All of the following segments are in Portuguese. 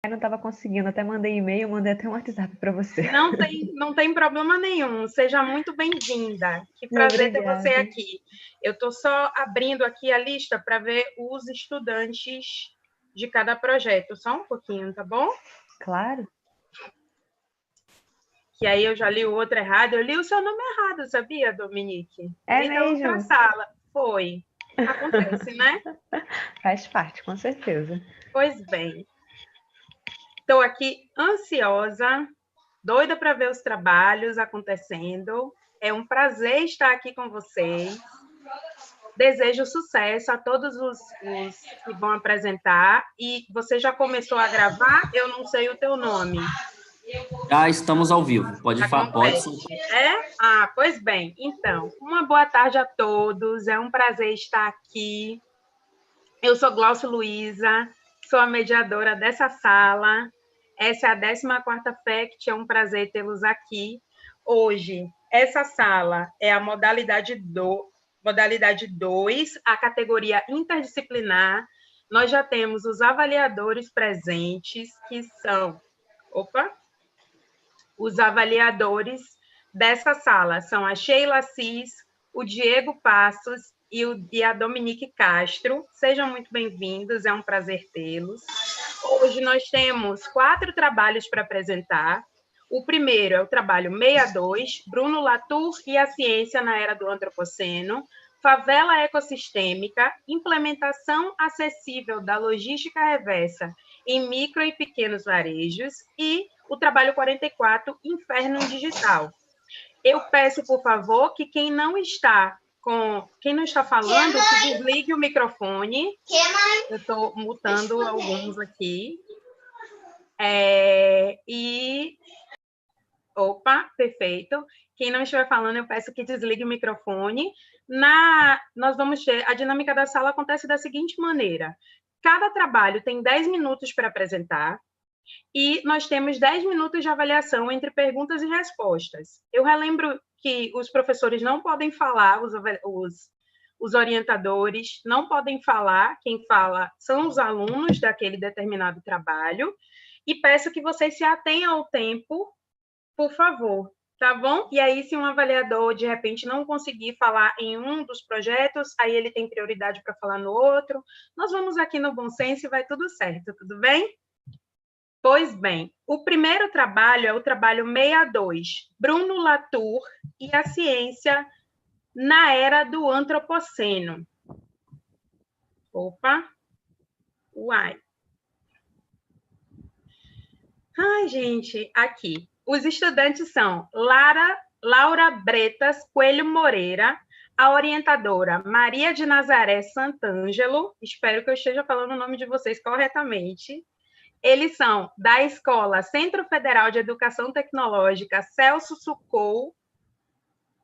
Eu não estava conseguindo, até mandei e-mail, mandei até um WhatsApp para você. Não tem problema nenhum. Seja muito bem-vinda. Que prazer ter você Obrigada. aqui. Eu estou só abrindo aqui a lista para ver os estudantes de cada projeto. Só um pouquinho, tá bom? Claro. Que aí eu já li o outro errado. Eu li o seu nome errado, sabia, Dominique? É Li da outra mesmo? sala. Foi. Acontece, né? Faz parte, com certeza. Pois bem. Estou aqui ansiosa, doida para ver os trabalhos acontecendo. É um prazer estar aqui com vocês. Desejo sucesso a todos os que vão apresentar. E você já começou a gravar? Eu não sei o teu nome. Já estamos ao vivo. Pode falar, pode. Pois bem. Então, uma boa tarde a todos. É um prazer estar aqui. Eu sou Glaucio Luiza, sou a mediadora dessa sala. Essa é a 14ª FACT, é um prazer tê-los aqui. Hoje, essa sala é a modalidade 2, a categoria interdisciplinar. Nós já temos os avaliadores presentes, que são... Os avaliadores dessa sala são a Sheila Assis, o Diego Passos e a Dominique Castro. Sejam muito bem-vindos, é um prazer tê-los. Hoje nós temos 4 trabalhos para apresentar. O primeiro é o trabalho 62, Bruno Latour e a ciência na era do antropoceno, favela ecossistêmica, implementação acessível da logística reversa em micro e pequenos varejos, e o trabalho 44, Inferno Digital. Eu peço, por favor, que quem não está falando, que desligue o microfone. Eu estou mutando alguns aqui. Perfeito. Quem não estiver falando, eu peço que desligue o microfone. Nós vamos ter... A dinâmica da sala acontece da seguinte maneira. Cada trabalho tem 10 minutos para apresentar, e nós temos 10 minutos de avaliação entre perguntas e respostas. Eu relembro que os professores não podem falar, os orientadores não podem falar, quem fala são os alunos daquele determinado trabalho, e peço que vocês se atenham ao tempo, por favor, tá bom? E aí, se um avaliador, de repente, não conseguir falar em um dos projetos, aí ele tem prioridade para falar no outro. Nós vamos aqui no bom senso e vai tudo certo, tudo bem? Pois bem, o primeiro trabalho é o trabalho 62, Bruno Latour e a ciência na era do antropoceno. Ai, gente, aqui. Os estudantes são Laura Bretas Coelho Moreira, a orientadora Maria de Nazaré Santângelo, espero que eu esteja falando o nome de vocês corretamente. Eles são da Escola Centro Federal de Educação Tecnológica Celso Sucou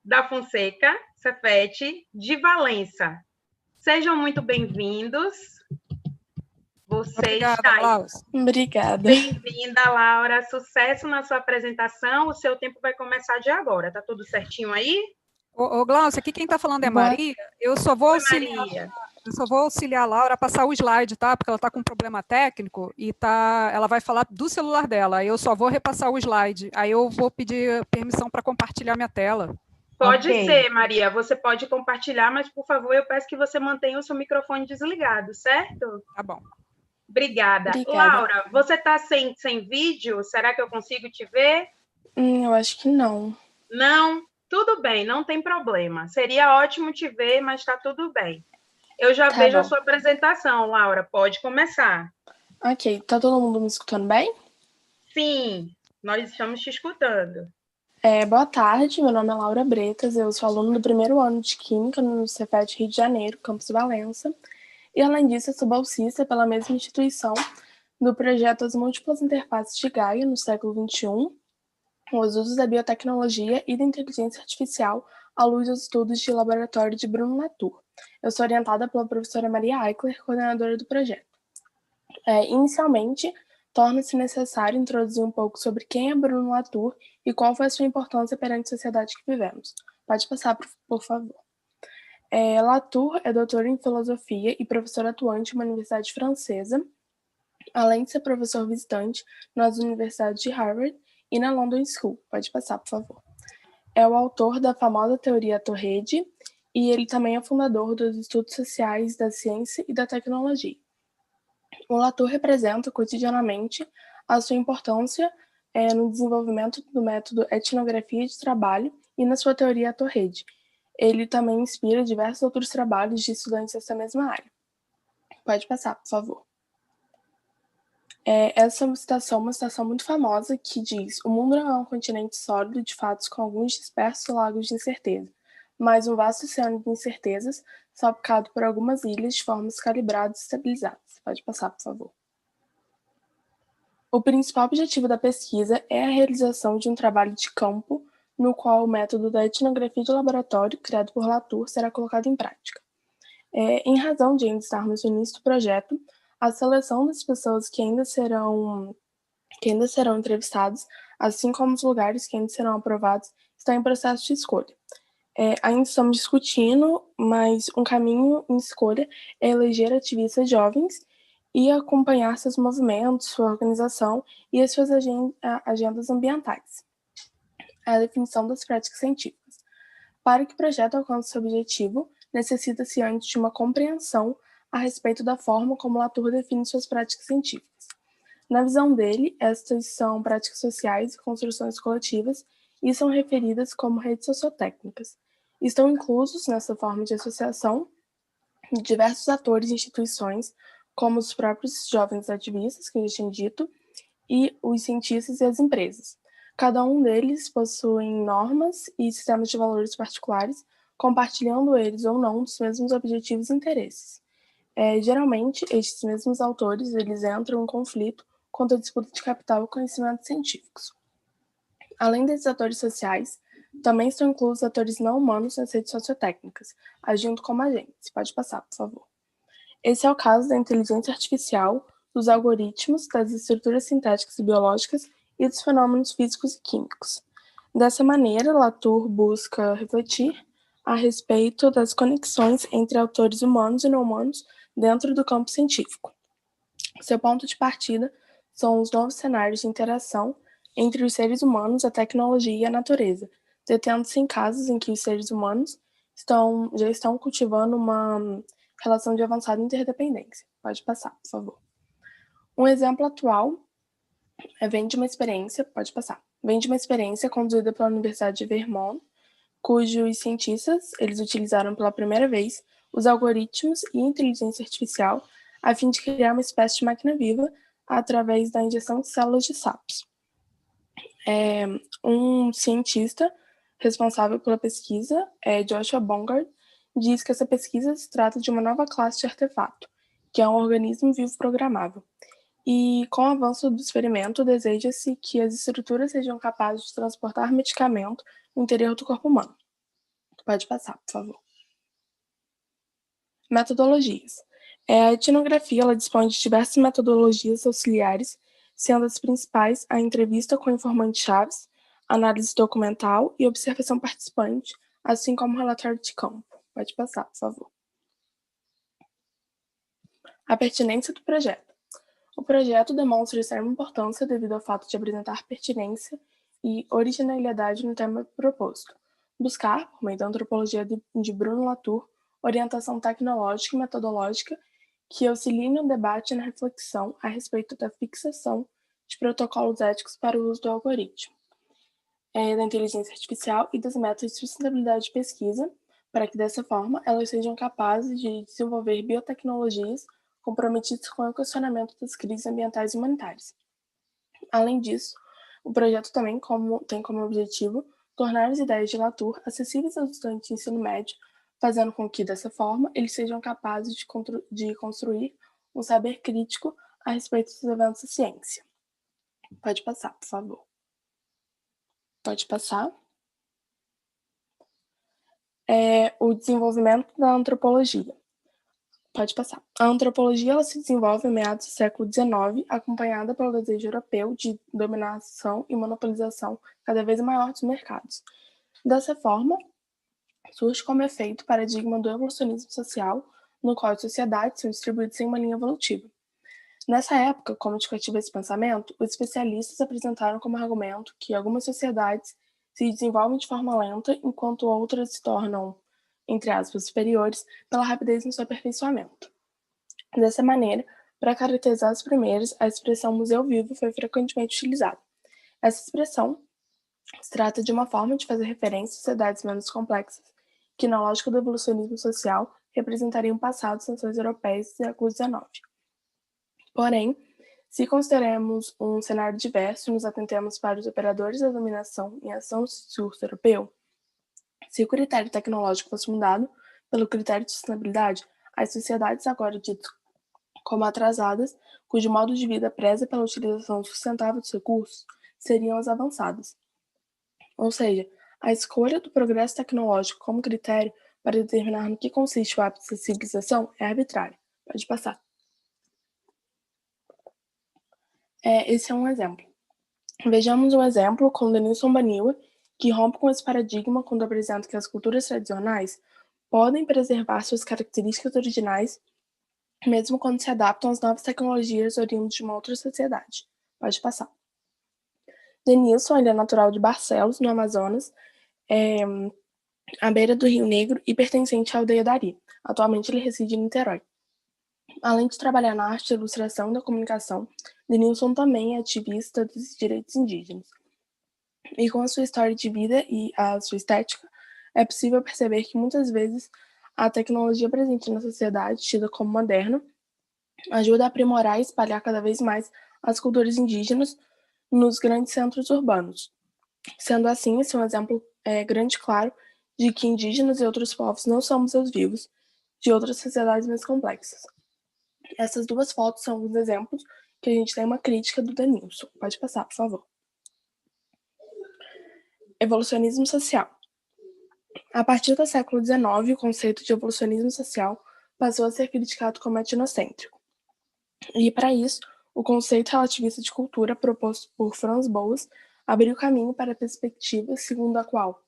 da Fonseca, Cefet, de Valença. Sejam muito bem-vindos. Obrigada. Bem-vinda, Laura. Sucesso na sua apresentação. O seu tempo vai começar de agora. Tá tudo certinho aí? Ô, Glaucio, aqui quem está falando é Maria. Eu só vou auxiliar a Laura a passar o slide, tá? Porque ela está com um problema técnico e ela vai falar do celular dela. Aí eu só vou repassar o slide. Aí eu vou pedir permissão para compartilhar minha tela. Pode ser, Maria. Você pode compartilhar, mas, por favor, eu peço que você mantenha o seu microfone desligado, certo? Tá bom. Obrigada. Laura, você está sem vídeo? Será que eu consigo te ver? Eu acho que não. Não? Tudo bem, não tem problema. Seria ótimo te ver, mas está tudo bem. Eu já vejo a sua apresentação, Laura. Pode começar. Ok. Tá todo mundo me escutando bem? Sim, nós estamos te escutando. Boa tarde, meu nome é Laura Bretas, eu sou aluna do primeiro ano de Química no Cefet Rio de Janeiro, campus Valença. E, além disso, eu sou bolsista pela mesma instituição do projeto As Múltiplas Interfaces de Gaia no século XXI, os usos da biotecnologia e da inteligência artificial à luz dos estudos de laboratório de Bruno Latour. Eu sou orientada pela professora Maria Eichler, coordenadora do projeto. Inicialmente, torna-se necessário introduzir um pouco sobre quem é Bruno Latour e qual foi a sua importância perante a sociedade que vivemos. Pode passar, por favor. Latour é doutor em filosofia e professor atuante em uma universidade francesa além de ser professor visitante nas universidades de Harvard e na London School. Pode passar, por favor. É o autor da famosa teoria Torrede e ele também é fundador dos estudos sociais da ciência e da tecnologia. O Latour representa cotidianamente a sua importância no desenvolvimento do método etnografia de trabalho e na sua teoria Torrede. Ele também inspira diversos outros trabalhos de estudantes dessa mesma área. Pode passar, por favor. Essa é uma citação muito famosa que diz: o mundo não é um continente sólido de fatos com alguns dispersos lagos de incerteza, mas um vasto oceano de incertezas salpicado por algumas ilhas de formas calibradas e estabilizadas. Pode passar, por favor. O principal objetivo da pesquisa é a realização de um trabalho de campo no qual o método da etnografia de laboratório, criado por Latour, será colocado em prática. Em razão de ainda estarmos no início do projeto, a seleção das pessoas que ainda serão entrevistadas, assim como os lugares que ainda serão aprovados, está em processo de escolha. Ainda estamos discutindo, mas um caminho em escolha é eleger ativistas jovens e acompanhar seus movimentos, sua organização e as suas agendas ambientais. A definição das práticas científicas. Para que o projeto alcance seu objetivo, necessita-se antes de uma compreensão a respeito da forma como Latour define suas práticas científicas. Na visão dele, estas são práticas sociais e construções coletivas e são referidas como redes sociotécnicas. Estão inclusos nessa forma de associação diversos atores e instituições, como os próprios jovens ativistas, que eu já tinha dito, e os cientistas e as empresas. Cada um deles possui normas e sistemas de valores particulares, compartilhando eles ou não dos mesmos objetivos e interesses. Geralmente, estes mesmos autores eles entram em conflito quanto à disputa de capital e conhecimentos científicos. Além desses atores sociais, também estão inclusos atores não humanos nas redes sociotécnicas, agindo como agentes. Pode passar, por favor. Esse é o caso da inteligência artificial, dos algoritmos, das estruturas sintéticas e biológicas e dos fenômenos físicos e químicos. Dessa maneira, Latour busca refletir a respeito das conexões entre autores humanos e não humanos dentro do campo científico. Seu ponto de partida são os novos cenários de interação entre os seres humanos, a tecnologia e a natureza, detendo-se em casos em que os seres humanos já estão cultivando uma relação de avançada interdependência. Pode passar, por favor. Um exemplo atual vem de uma experiência conduzida pela Universidade de Vermont, cujos cientistas eles utilizaram pela primeira vez os algoritmos e a inteligência artificial a fim de criar uma espécie de máquina viva através da injeção de células de sapos. Um cientista responsável pela pesquisa, Joshua Bongard, diz que essa pesquisa se trata de uma nova classe de artefato, que é um organismo vivo programável. E com o avanço do experimento, deseja-se que as estruturas sejam capazes de transportar medicamento no interior do corpo humano. Pode passar, por favor. Metodologias. A etnografia ela dispõe de diversas metodologias auxiliares, sendo as principais a entrevista com informantes-chaves, análise documental e observação participante, assim como relatório de campo. Pode passar, por favor. A pertinência do projeto. O projeto demonstra extrema importância devido ao fato de apresentar pertinência e originalidade no tema proposto. Buscar, por meio da antropologia de Bruno Latour, orientação tecnológica e metodológica que auxiliem no debate e na reflexão a respeito da fixação de protocolos éticos para o uso do algoritmo, da inteligência artificial e dos métodos de sustentabilidade de pesquisa, para que dessa forma elas sejam capazes de desenvolver biotecnologias comprometidas com o questionamento das crises ambientais e humanitárias. Além disso, o projeto também tem como objetivo tornar as ideias de Latour acessíveis aos estudantes de ensino médio, fazendo com que, dessa forma, eles sejam capazes de construir um saber crítico a respeito dos eventos da ciência. Pode passar, por favor. Pode passar. O desenvolvimento da antropologia. Pode passar. A antropologia ela se desenvolve em meados do século XIX, acompanhada pelo desejo europeu de dominação e monopolização cada vez maior dos mercados. Dessa forma, surge como efeito o paradigma do evolucionismo social, no qual as sociedades são distribuídas em uma linha evolutiva. Nessa época, como justificativa desse pensamento, os especialistas apresentaram como argumento que algumas sociedades se desenvolvem de forma lenta, enquanto outras se tornam, entre aspas, superiores pela rapidez no seu aperfeiçoamento. Dessa maneira, para caracterizar as primeiras, a expressão museu vivo foi frequentemente utilizada. Essa expressão se trata de uma forma de fazer referência a sociedades menos complexas, que na lógica do evolucionismo social representariam o passado das nações europeias do século XIX. Porém, se considerarmos um cenário diverso e nos atentemos para os operadores da dominação em ação do discurso europeu, se o critério tecnológico fosse mudado pelo critério de sustentabilidade, as sociedades agora ditas como atrasadas, cujo modo de vida preza pela utilização sustentável dos recursos, seriam as avançadas. Ou seja, a escolha do progresso tecnológico como critério para determinar no que consiste o ápice da civilização é arbitrária. Pode passar. Esse é um exemplo. Vejamos um exemplo com Denilson Baniwa, que rompe com esse paradigma quando apresenta que as culturas tradicionais podem preservar suas características originais, mesmo quando se adaptam às novas tecnologias oriundas de uma outra sociedade. Pode passar. Denilson é natural de Barcelos, no Amazonas, à beira do Rio Negro e pertencente à aldeia Dari. Atualmente ele reside em Niterói. Além de trabalhar na arte, ilustração e da comunicação, Denilson também é ativista dos direitos indígenas. E com a sua história de vida e a sua estética, é possível perceber que muitas vezes a tecnologia presente na sociedade, tida como moderna, ajuda a aprimorar e espalhar cada vez mais as culturas indígenas nos grandes centros urbanos. Sendo assim, esse é um exemplo grande e claro de que indígenas e outros povos não são museus vivos de outras sociedades mais complexas. Essas duas fotos são alguns exemplos que a gente tem uma crítica do Denilson. Pode passar, por favor. Evolucionismo social. A partir do século XIX, o conceito de evolucionismo social passou a ser criticado como etnocêntrico. E, para isso, o conceito relativista de cultura proposto por Franz Boas abriu caminho para a perspectiva segundo a qual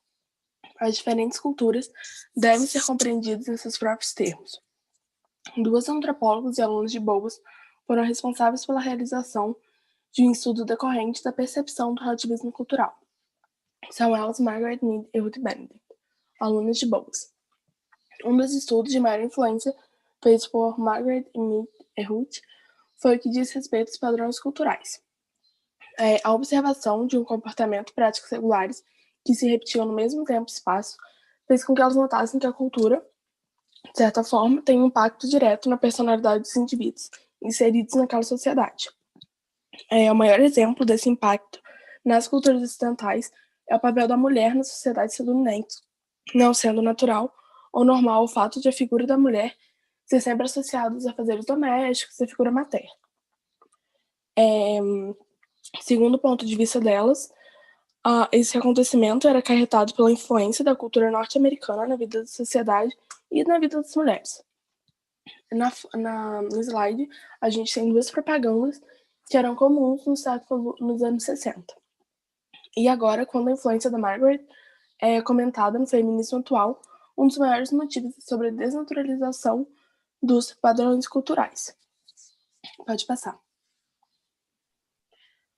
as diferentes culturas devem ser compreendidas em seus próprios termos. Duas antropólogas e alunos de Boas foram responsáveis pela realização de um estudo decorrente da percepção do relativismo cultural. São elas Margaret Mead e Ruth Benedict, alunas de Boas. Um dos estudos de maior influência feito por Margaret Mead e Ruth foi o que diz respeito aos padrões culturais. A observação de um comportamento e práticas regulares que se repetiam no mesmo tempo e espaço fez com que elas notassem que a cultura, de certa forma, tem um impacto direto na personalidade dos indivíduos inseridos naquela sociedade. O maior exemplo desse impacto nas culturas ocidentais é o papel da mulher na sociedade estadunidense, não sendo natural ou normal o fato de a figura da mulher ser sempre associada a afazeres domésticos e a figura materna. Segundo o ponto de vista delas, esse acontecimento era acarretado pela influência da cultura norte-americana na vida da sociedade e na vida das mulheres. No slide, a gente tem duas propagandas que eram comuns nos anos 60. E agora, quando a influência da Margaret é comentada no feminismo atual, um dos maiores motivos é sobre a desnaturalização dos padrões culturais. Pode passar.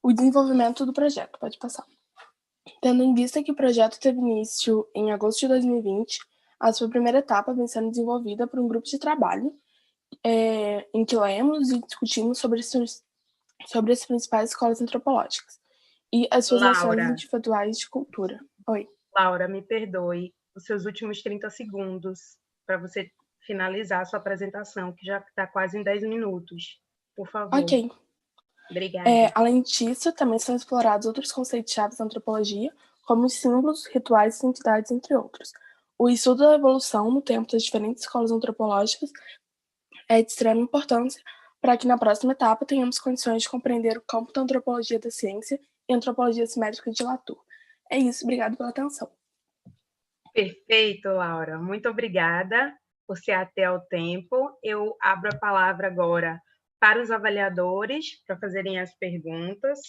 O desenvolvimento do projeto. Pode passar. Tendo em vista que o projeto teve início em agosto de 2020, a sua primeira etapa vem sendo desenvolvida por um grupo de trabalho em que lemos e discutimos sobre as principais escolas antropológicas e as suas ações individuais de cultura. Oi. Laura, me perdoe os seus últimos 30 segundos para você finalizar a sua apresentação, que já está quase em 10 minutos. Por favor. Ok. Obrigada. Além disso, também são explorados outros conceitos-chave da antropologia, como os símbolos, rituais e entidades, entre outros. O estudo da evolução no tempo das diferentes escolas antropológicas é de extrema importância para que na próxima etapa tenhamos condições de compreender o campo da antropologia da ciência e antropologia simétrica de Latour. É isso, obrigado pela atenção. Perfeito, Laura. Muito obrigada por ser até ao tempo. Eu abro a palavra agora para os avaliadores, para fazerem as perguntas.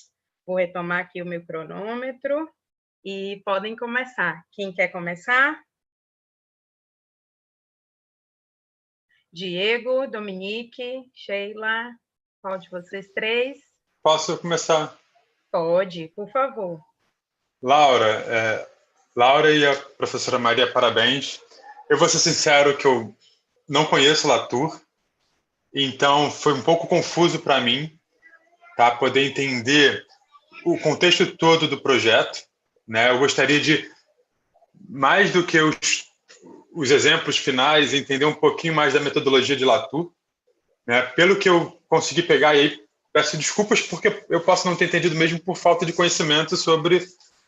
Vou retomar aqui o meu cronômetro e podem começar. Quem quer começar? Diego, Dominique, Sheila, Qual de vocês três? Posso começar? Pode, por favor. Laura e a professora Maria, parabéns. Eu vou ser sincero que eu não conheço Latour, então foi um pouco confuso para mim, tá? Poder entender o contexto todo do projeto, né? Eu gostaria de, mais do que os exemplos finais, entender um pouquinho mais da metodologia de Latour, né? Pelo que eu consegui pegar, e aí peço desculpas porque eu posso não ter entendido mesmo por falta de conhecimento sobre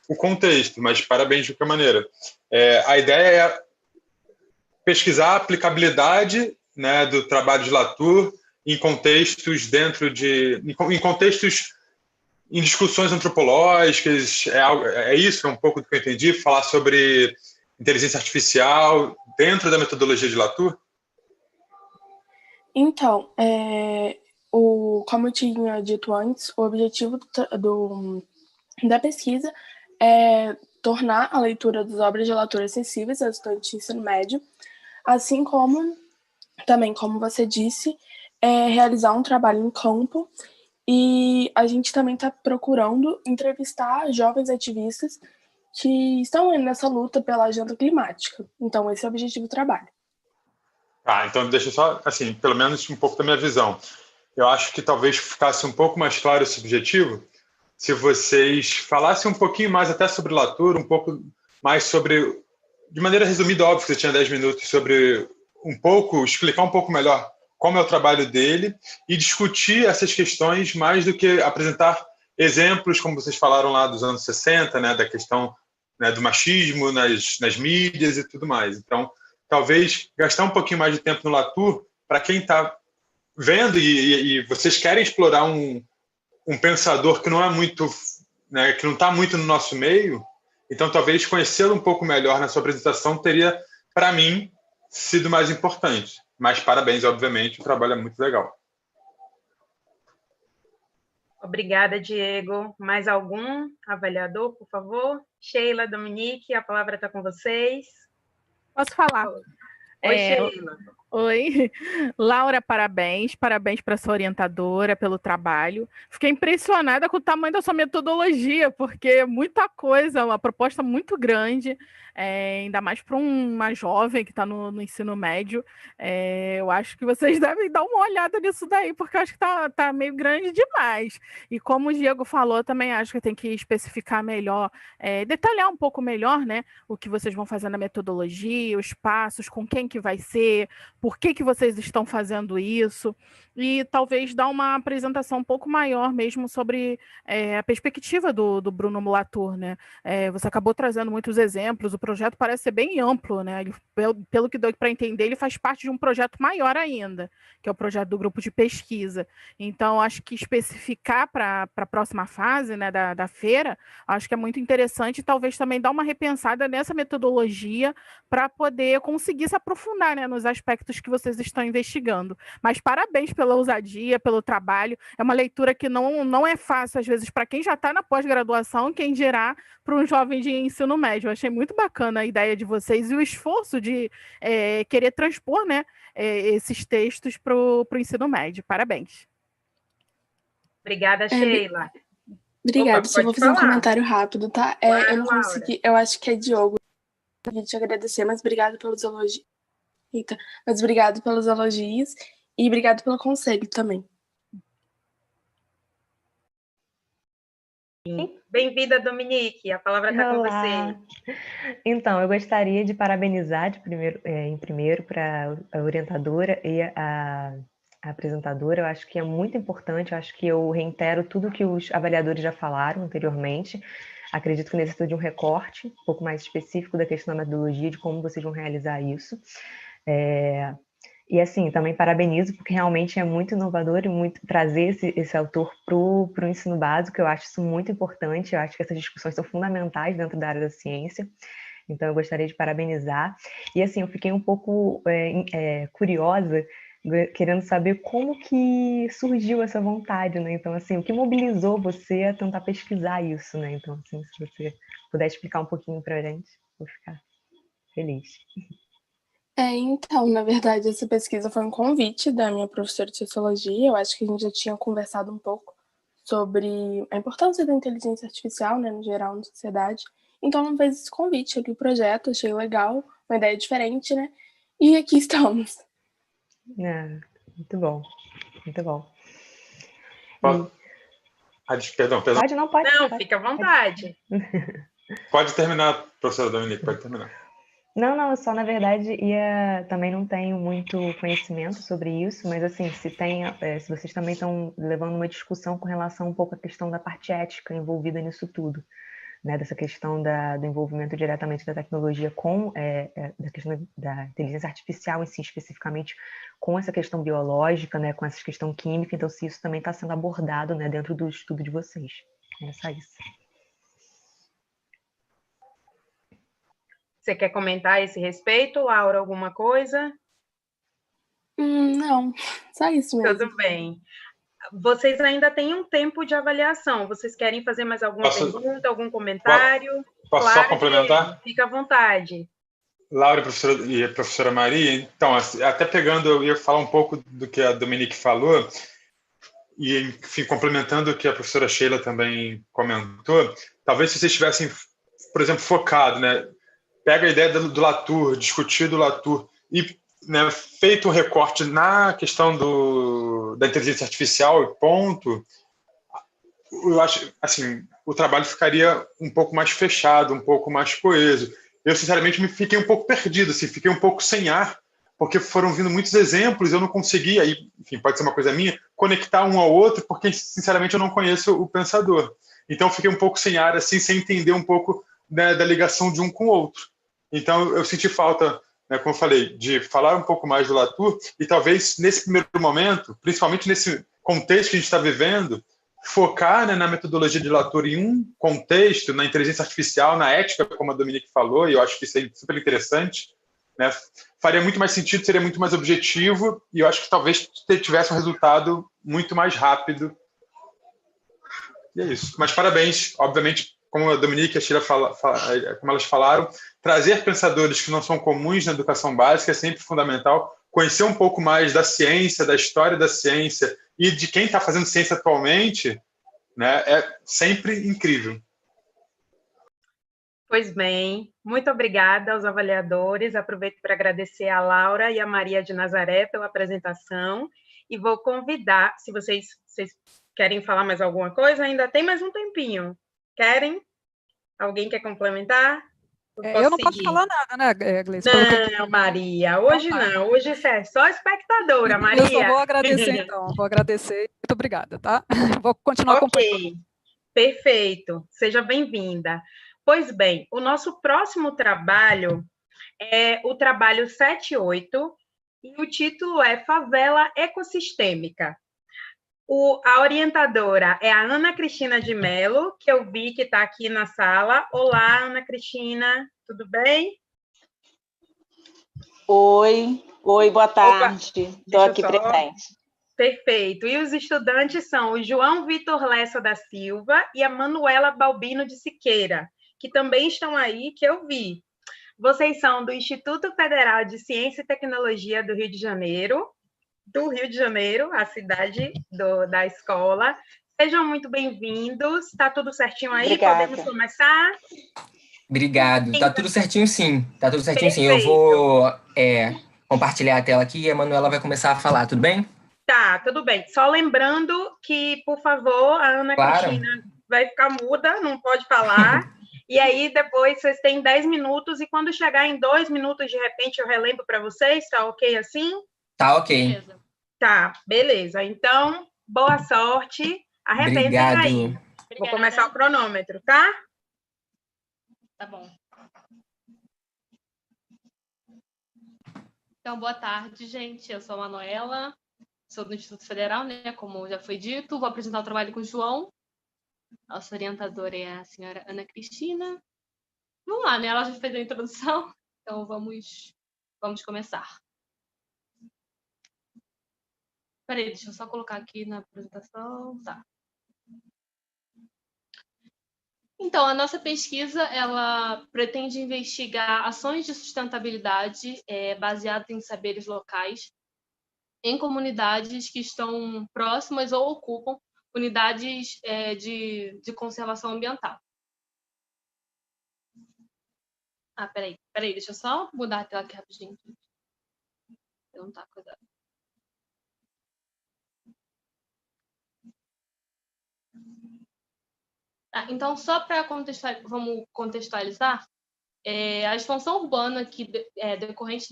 o contexto, mas parabéns de qualquer maneira. A ideia é pesquisar a aplicabilidade, né, do trabalho de Latour em contextos em discussões antropológicas. É isso, é um pouco do que eu entendi, falar sobre inteligência artificial dentro da metodologia de Latour? Então, como eu tinha dito antes, o objetivo da pesquisa é tornar a leitura das obras de Latour acessíveis aos estudantes de ensino médio, assim como, também, como você disse, realizar um trabalho em campo, e a gente também está procurando entrevistar jovens ativistas que estão nessa luta pela agenda climática. Então, esse é o objetivo do trabalho. Então deixa só, assim, pelo menos um pouco da minha visão. Eu acho que talvez ficasse um pouco mais claro esse objetivo se vocês falassem um pouquinho mais até sobre Latour, um pouco mais sobre, de maneira resumida, óbvio que você tinha 10 minutos, sobre explicar um pouco melhor como é o trabalho dele e discutir essas questões mais do que apresentar exemplos, como vocês falaram lá dos anos 60, né, da questão, né, do machismo nas mídias e tudo mais. Então, talvez gastar um pouquinho mais de tempo no Latour para quem está vendo e vocês querem explorar um pensador que não é muito, né, que não está muito no nosso meio, então talvez conhecê-lo um pouco melhor na sua apresentação teria, para mim, sido mais importante. Mas parabéns, obviamente, o trabalho é muito legal. Obrigada, Diego. Mais algum avaliador, por favor? Sheila, Dominique, a palavra está com vocês. Posso falar? Oi, Sheila. Oi, Laura, parabéns para sua orientadora pelo trabalho. Fiquei impressionada com o tamanho da sua metodologia, porque é muita coisa, uma proposta muito grande, ainda mais para uma jovem que está no ensino médio. Eu acho que vocês devem dar uma olhada nisso daí, porque eu acho que tá meio grande demais. E como o Diego falou, também acho que tem que especificar melhor, detalhar um pouco melhor, né, o que vocês vão fazer na metodologia, os passos, com quem que vai ser, por que vocês estão fazendo isso, e talvez dar uma apresentação um pouco maior mesmo sobre a perspectiva do Bruno Latour, né? Você acabou trazendo muitos exemplos, o projeto parece ser bem amplo, né? Pelo que deu para entender, ele faz parte de um projeto maior ainda, que é o projeto do grupo de pesquisa. Então, acho que especificar para a próxima fase, né, da feira, acho que é muito interessante, e talvez também dar uma repensada nessa metodologia para poder conseguir se aprofundar, né, nos aspectos que vocês estão investigando. Mas parabéns pela ousadia, pelo trabalho. É uma leitura que não é fácil, às vezes, para quem já está na pós-graduação, quem dirá para um jovem de ensino médio. Eu achei muito bacana a ideia de vocês e o esforço de querer transpor, né, esses textos para o ensino médio. Parabéns. Obrigada, Sheila. Obrigada. Só vou fazer um comentário rápido, tá? Claro, eu não consegui, eu acho que é Diogo. Eu queria te agradecer, mas obrigado pelos elogios. Mas obrigado pelos elogios e obrigado pelo conselho também. Bem-vinda, Dominique. A palavra está com você. Então, eu gostaria de parabenizar em primeiro para a orientadora e a apresentadora. Eu acho que é muito importante, eu acho que eu reitero tudo que os avaliadores já falaram anteriormente. Acredito que necessita de um recorte um pouco mais específico da questão da metodologia, de como vocês vão realizar isso. E assim, também parabenizo, porque realmente é muito inovador e muito trazer esse autor para o ensino básico. Eu acho isso muito importante, eu acho que essas discussões são fundamentais dentro da área da ciência. Então, eu gostaria de parabenizar. E assim, eu fiquei um pouco curiosa, querendo saber como que surgiu essa vontade, né? Então, assim, o que mobilizou você a tentar pesquisar isso, né? Então, assim, se você puder explicar um pouquinho para a gente, vou ficar feliz. Então, na verdade, essa pesquisa foi um convite da minha professora de Sociologia. Eu acho que a gente já tinha conversado um pouco sobre a importância da inteligência artificial, né, no geral, na sociedade. Então, ela me fez esse convite, eu li o projeto, achei legal, uma ideia diferente, né? E aqui estamos. Muito bom, muito bom. Pode, perdão. Pode, não pode. Não, pode. fica à vontade. Pode terminar, professora Dominique, pode terminar. Não, só na verdade também não tenho muito conhecimento sobre isso, mas assim, se vocês também estão levando uma discussão com relação um pouco à questão da parte ética envolvida nisso tudo, né, dessa questão do envolvimento diretamente da tecnologia com da questão da inteligência artificial em si, especificamente com essa questão biológica, né, com essa questão química, então se isso também está sendo abordado, né, dentro do estudo de vocês. Era só isso. Você quer comentar a esse respeito, Laura, alguma coisa? Não, só isso mesmo. Tudo bem. Vocês ainda têm um tempo de avaliação. Vocês querem fazer mais alguma pergunta, algum comentário? Posso só complementar? Fica à vontade. Laura e a professora Maria, então, até pegando, eu ia falar um pouco do que a Dominique falou, e, enfim, complementando o que a professora Sheila também comentou, talvez se vocês tivessem, por exemplo, focado, né, pega a ideia do Latour, discutir do Latour, e, né, feito um recorte na questão da inteligência artificial e ponto, eu acho, assim, o trabalho ficaria um pouco mais fechado, um pouco mais coeso. Eu, sinceramente, me fiquei um pouco perdido, assim, fiquei um pouco sem ar, porque foram vindo muitos exemplos, eu não consegui, aí, enfim, pode ser uma coisa minha, conectar um ao outro, porque, sinceramente, eu não conheço o pensador. Então, fiquei um pouco sem ar, assim, sem entender um pouco, né, da ligação de um com o outro. Então, eu senti falta, né, como eu falei, de falar um pouco mais do Latour, e talvez, nesse primeiro momento, principalmente nesse contexto que a gente está vivendo, focar, né, na metodologia de Latour em um contexto, na inteligência artificial, na ética, como a Dominique falou, e eu acho que isso é super interessante, né, faria muito mais sentido, seria muito mais objetivo, e eu acho que talvez tivesse um resultado muito mais rápido. E é isso. Mas parabéns, obviamente, como a Dominique e a Sheila como elas falaram, trazer pensadores que não são comuns na educação básica é sempre fundamental. Conhecer um pouco mais da ciência, da história da ciência e de quem está fazendo ciência atualmente, né, é sempre incrível. Pois bem, muito obrigada aos avaliadores. Aproveito para agradecer a Laura e a Maria de Nazaré pela apresentação e vou convidar, se vocês querem falar mais alguma coisa, ainda tem mais um tempinho. Querem? Alguém quer complementar? Eu não posso falar nada, né, Gleice? Não, Maria, hoje não. Hoje você é só espectadora, Maria. Eu só vou agradecer, então. Vou agradecer. Muito obrigada, tá? Vou continuar acompanhando. Ok, perfeito. Seja bem-vinda. Pois bem, o nosso próximo trabalho é o trabalho 7.8 e o título é Favela Ecossistêmica. A orientadora é a Ana Cristina de Mello, que eu vi que está aqui na sala. Olá, Ana Cristina, tudo bem? Oi, boa tarde. Estou aqui presente. Perfeito. E os estudantes são o João Vitor Lessa da Silva e a Manuela Balbino de Siqueira, que também estão aí, que eu vi. Vocês são do Instituto Federal de Ciência e Tecnologia do Rio de Janeiro, a cidade da escola. Sejam muito bem-vindos. Está tudo certinho aí? Obrigada. Podemos começar? Obrigado. Está tudo certinho, sim. Está tudo certinho, sim. Eu vou compartilhar a tela aqui e a Manuela vai começar a falar, tudo bem? Tá, tudo bem. Só lembrando que, por favor, a Ana Cristina vai ficar muda, não pode falar. E aí, depois, vocês têm 10 minutos e quando chegar em 2 minutos, de repente, eu relembro para vocês. Tá ok assim? Tá ok. Beleza. Tá, beleza. Então, boa sorte. Arrebentem Obrigado. aí. Obrigada. Vou começar o cronômetro, tá? Tá bom. Então, boa tarde, gente. Eu sou a Manuela, sou do Instituto Federal, né? Como já foi dito, vou apresentar o trabalho com o João. Nossa orientadora é a senhora Ana Cristina. Vamos lá, né? Ela já fez a introdução, então vamos começar. Peraí, deixa eu só colocar aqui na apresentação. Tá. Então, a nossa pesquisa, ela pretende investigar ações de sustentabilidade baseadas em saberes locais em comunidades que estão próximas ou ocupam unidades de conservação ambiental. Ah, peraí, deixa eu só mudar a tela aqui rapidinho. Não tá cuidado. Então, só para contextualizar, a expansão urbana que decorrente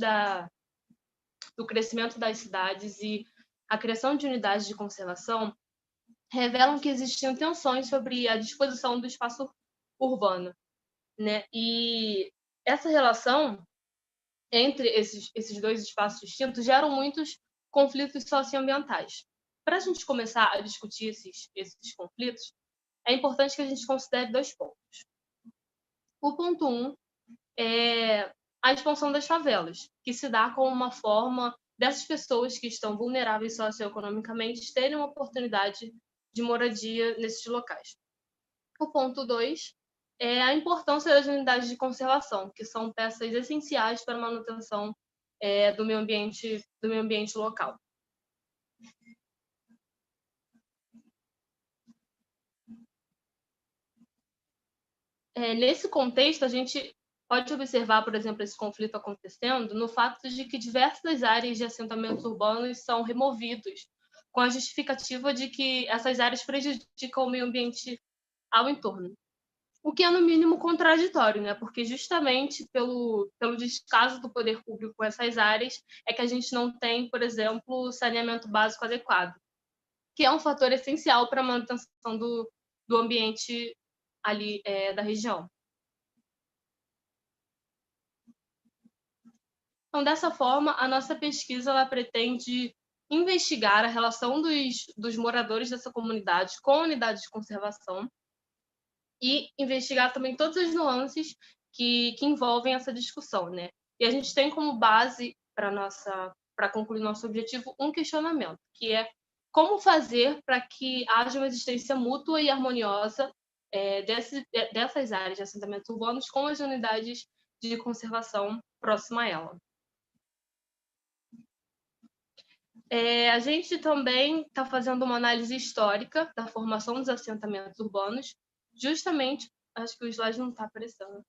do crescimento das cidades e a criação de unidades de conservação revelam que existiam tensões sobre a disposição do espaço urbano, né? E essa relação entre esses dois espaços distintos geram muitos conflitos socioambientais. Para a gente começar a discutir esses conflitos, é importante que a gente considere 2 pontos. O ponto 1 é a expansão das favelas, que se dá como uma forma dessas pessoas que estão vulneráveis socioeconomicamente terem uma oportunidade de moradia nesses locais. O ponto 2 é a importância das unidades de conservação, que são peças essenciais para a manutenção do meio ambiente local. Nesse contexto, a gente pode observar, por exemplo, esse conflito acontecendo no fato de que diversas áreas de assentamentos urbanos são removidos, com a justificativa de que essas áreas prejudicam o meio ambiente ao entorno. O que é, no mínimo, contraditório, né? Porque justamente pelo descaso do poder público com essas áreas é que a gente não tem, por exemplo, saneamento básico adequado, que é um fator essencial para a manutenção do ambiente ali da região. Então, dessa forma, a nossa pesquisa ela pretende investigar a relação dos moradores dessa comunidade com a unidade de conservação e investigar também todas as nuances que envolvem essa discussão, né? E a gente tem como base para concluir nosso objetivo um questionamento, que é como fazer para que haja uma existência mútua e harmoniosa dessas áreas de assentamentos urbanos com as unidades de conservação próximas a ela. A gente também está fazendo uma análise histórica da formação dos assentamentos urbanos, justamente, acho que o slide não está aparecendo.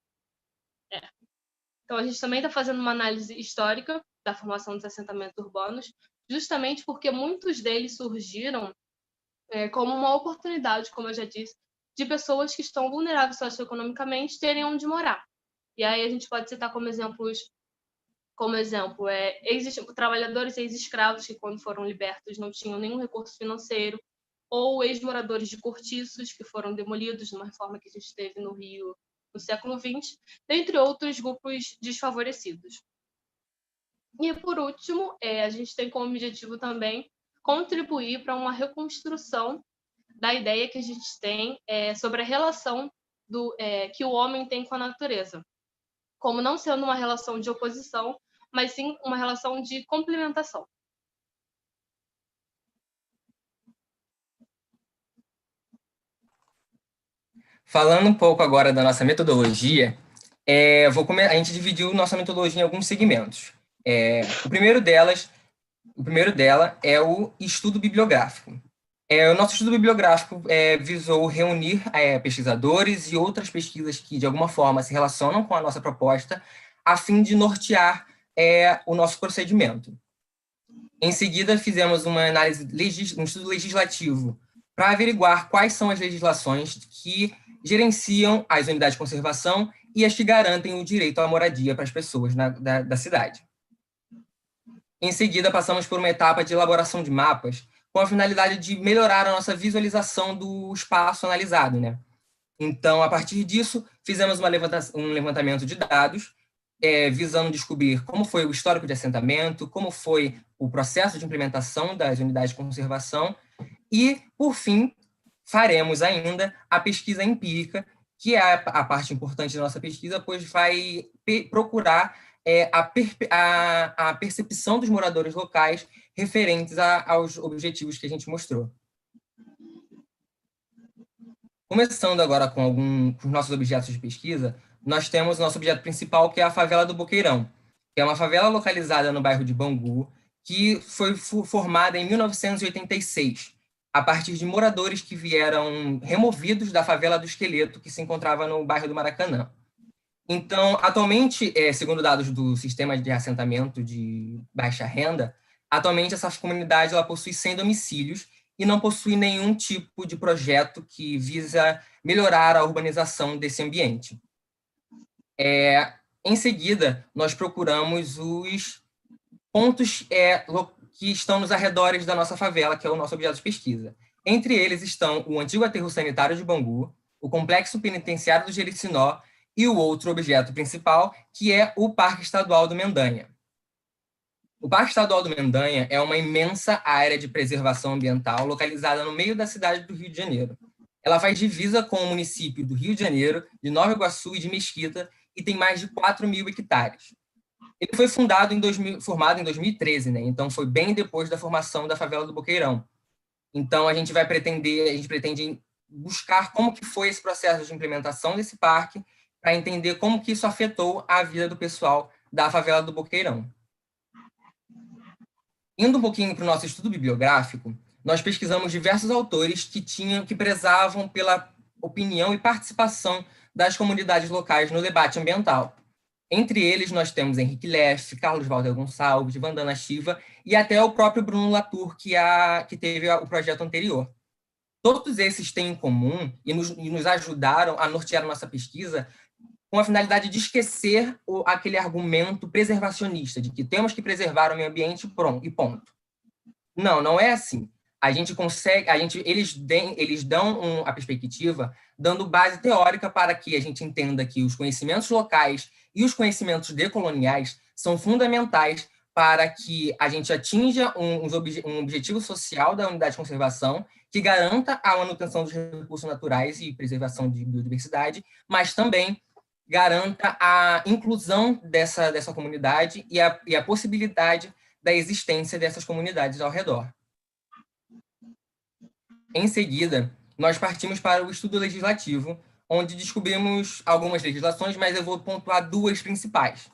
Então, a gente também está fazendo uma análise histórica da formação dos assentamentos urbanos, justamente porque muitos deles surgiram como uma oportunidade, como eu já disse, de pessoas que estão vulneráveis socioeconomicamente terem onde morar. E aí a gente pode citar como exemplo, existem trabalhadores ex-escravos que, quando foram libertos, não tinham nenhum recurso financeiro, ou ex-moradores de cortiços que foram demolidos numa reforma que a gente teve no Rio no século XX, dentre outros grupos desfavorecidos. E, por último, a gente tem como objetivo também contribuir para uma reconstrução da ideia que a gente tem sobre a relação que o homem tem com a natureza, como não sendo uma relação de oposição, mas sim uma relação de complementação. Falando um pouco agora da nossa metodologia, a gente dividiu nossa metodologia em alguns segmentos. O primeiro dela é o estudo bibliográfico. O nosso estudo bibliográfico visou reunir pesquisadores e outras pesquisas que, de alguma forma, se relacionam com a nossa proposta, a fim de nortear o nosso procedimento. Em seguida, fizemos uma análise, um estudo legislativo, para averiguar quais são as legislações que gerenciam as unidades de conservação e as que garantem o direito à moradia para as pessoas da cidade. Em seguida, passamos por uma etapa de elaboração de mapas, com a finalidade de melhorar a nossa visualização do espaço analisado, né? Então, a partir disso, fizemos um levantamento de dados, visando descobrir como foi o histórico de assentamento, como foi o processo de implementação das unidades de conservação e, por fim, faremos ainda a pesquisa empírica, que é a parte importante da nossa pesquisa, pois vai procurar a percepção dos moradores locais referentes aos objetivos que a gente mostrou. Começando agora com os nossos objetos de pesquisa, nós temos o nosso objeto principal, que é a favela do Boqueirão, que é uma favela localizada no bairro de Bangu, que foi formada em 1986, a partir de moradores que vieram removidos da favela do Esqueleto, que se encontrava no bairro do Maracanã. Então, atualmente, segundo dados do Sistema de Assentamento de Baixa Renda, atualmente essa comunidade ela possui 100 domicílios e não possui nenhum tipo de projeto que visa melhorar a urbanização desse ambiente. Em seguida, nós procuramos os pontos que estão nos arredores da nossa favela, que é o nosso objeto de pesquisa. Entre eles estão o antigo aterro sanitário de Bangu, o complexo penitenciário do Jericinó e o outro objeto principal, que é o Parque Estadual do Mendanha. O Parque Estadual do Mendanha é uma imensa área de preservação ambiental localizada no meio da cidade do Rio de Janeiro. Ela faz divisa com o município do Rio de Janeiro, de Nova Iguaçu e de Mesquita, e tem mais de 4.000 hectares. Ele foi formado em 2013, né? Então foi bem depois da formação da favela do Boqueirão. Então a gente pretende buscar como que foi esse processo de implementação desse parque, para entender como que isso afetou a vida do pessoal da favela do Boqueirão. Indo um pouquinho para o nosso estudo bibliográfico, nós pesquisamos diversos autores que prezavam pela opinião e participação das comunidades locais no debate ambiental. Entre eles, nós temos Henrique Leff, Carlos Walter Gonçalves, Vandana Shiva e até o próprio Bruno Latour, que teve o projeto anterior. Todos esses têm em comum e nos ajudaram a nortear a nossa pesquisa com a finalidade de esquecer aquele argumento preservacionista, de que temos que preservar o meio ambiente e ponto. Não é assim. Eles dão a perspectiva dando base teórica para que a gente entenda que os conhecimentos locais e os conhecimentos decoloniais são fundamentais para que a gente atinja um objetivo social da unidade de conservação que garanta a manutenção dos recursos naturais e preservação de biodiversidade, mas também garanta a inclusão dessa comunidade e a possibilidade da existência dessas comunidades ao redor. Em seguida, nós partimos para o estudo legislativo, onde descobrimos algumas legislações, mas eu vou pontuar duas principais.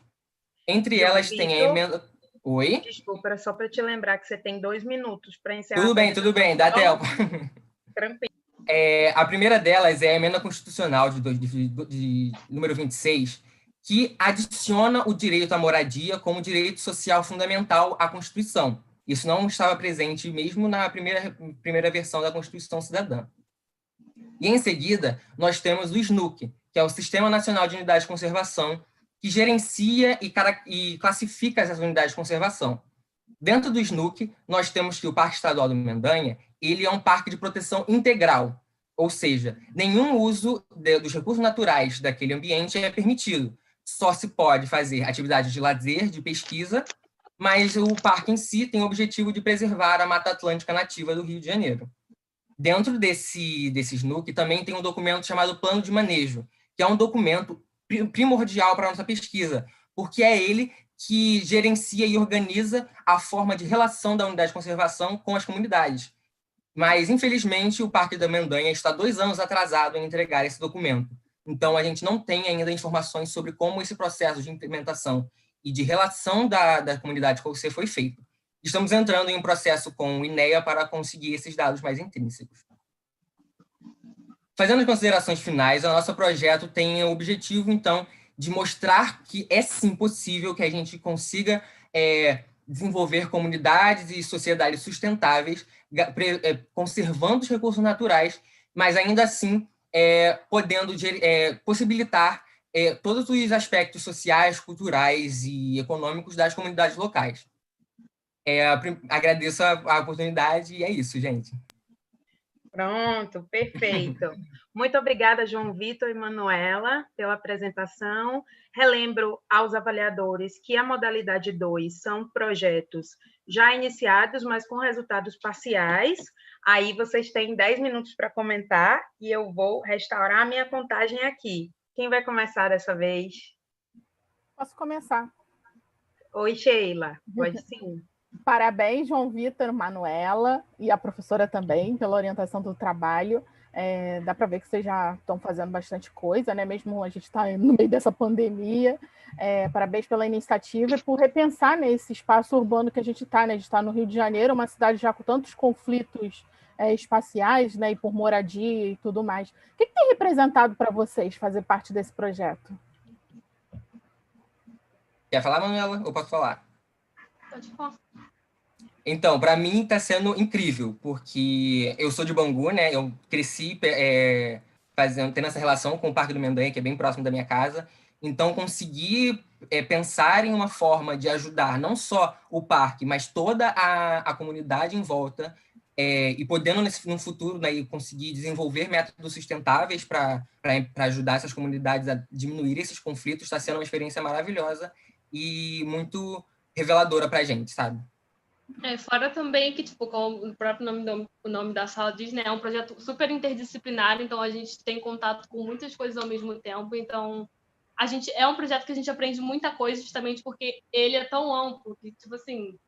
Entre elas tem a emenda... Oi? Desculpa, era só para te lembrar que você tem 2 minutos para encerrar. Tudo bem, dá tempo. Tranquilo. A primeira delas é a emenda constitucional de número 26, que adiciona o direito à moradia como direito social fundamental à Constituição. Isso não estava presente mesmo na primeira versão da Constituição Cidadã. E, em seguida, nós temos o SNUC, que é o Sistema Nacional de Unidades de Conservação, que gerencia e classifica essas unidades de conservação. Dentro do SNUC, nós temos que o Parque Estadual do Mendanha, ele é um parque de proteção integral, ou seja, nenhum uso dos recursos naturais daquele ambiente é permitido. Só se pode fazer atividades de lazer, de pesquisa, mas o parque em si tem o objetivo de preservar a Mata Atlântica nativa do Rio de Janeiro. Dentro desse SNUC também tem um documento chamado Plano de Manejo, que é um documento primordial para a nossa pesquisa, porque é ele que gerencia e organiza a forma de relação da unidade de conservação com as comunidades. Mas, infelizmente, o Parque da Mendanha está 2 anos atrasado em entregar esse documento. Então, a gente não tem ainda informações sobre como esse processo de implementação e de relação da comunidade com você foi feito. Estamos entrando em um processo com o INEA para conseguir esses dados mais intrínsecos. Fazendo as considerações finais, o nosso projeto tem o objetivo, então, de mostrar que é sim possível que a gente consiga desenvolver comunidades e sociedades sustentáveis, conservando os recursos naturais, mas ainda assim podendo possibilitar todos os aspectos sociais, culturais e econômicos das comunidades locais. Agradeço a oportunidade e é isso, gente. Pronto, perfeito. Muito obrigada, João Vitor e Manuela, pela apresentação. Relembro aos avaliadores que a modalidade 2 são projetos já iniciados, mas com resultados parciais. Aí vocês têm 10 minutos para comentar e eu vou restaurar a minha contagem aqui. Quem vai começar dessa vez? Posso começar. Oi, Sheila. Pode sim. Parabéns, João Vitor, Manuela e a professora também pela orientação do trabalho. Dá para ver que vocês já estão fazendo bastante coisa, né? Mesmo a gente está no meio dessa pandemia. Parabéns pela iniciativa e por repensar nesse espaço urbano que a gente está, né? A gente está no Rio de Janeiro, uma cidade já com tantos conflitos espaciais, né? E por moradia e tudo mais. O que tem representado para vocês fazer parte desse projeto? Quer falar, Manuela? Ou posso falar? Pode falar. Então, para mim está sendo incrível, porque eu sou de Bangu, né? Eu cresci tendo essa relação com o Parque do Mendanha, que é bem próximo da minha casa. Então, conseguir pensar em uma forma de ajudar não só o parque, mas toda a comunidade em volta, e podendo, no futuro, né, conseguir desenvolver métodos sustentáveis para ajudar essas comunidades a diminuir esses conflitos, está sendo uma experiência maravilhosa e muito reveladora para a gente, sabe? Fora também que, tipo, como o próprio nome da sala diz, né, é um projeto super interdisciplinar, então a gente tem contato com muitas coisas ao mesmo tempo, então é um projeto que a gente aprende muita coisa justamente porque ele é tão amplo que, tipo assim,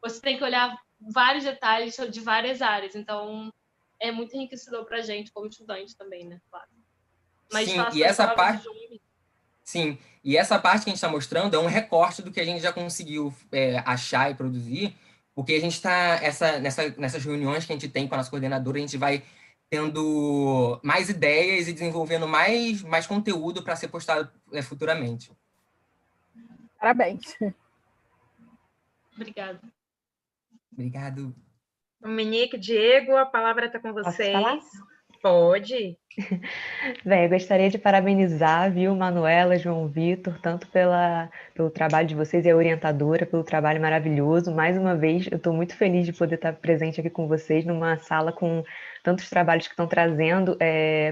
você tem que olhar vários detalhes de várias áreas, então é muito enriquecedor para a gente como estudante também, né, claro. Mas sim, e essa parte... Sim, e essa parte que a gente está mostrando é um recorte do que a gente já conseguiu achar e produzir, porque a gente está, nessas reuniões que a gente tem com a nossa coordenadora, a gente vai tendo mais ideias e desenvolvendo mais conteúdo para ser postado futuramente. Parabéns. Obrigada. Obrigado. Dominique, Diego, a palavra está com vocês. Posso falar? Pode. Bem, eu gostaria de parabenizar, viu, Manuela, João Vitor, tanto pelo trabalho de vocês e a orientadora, pelo trabalho maravilhoso. Mais uma vez, eu estou muito feliz de poder estar presente aqui com vocês numa sala com tantos trabalhos que estão trazendo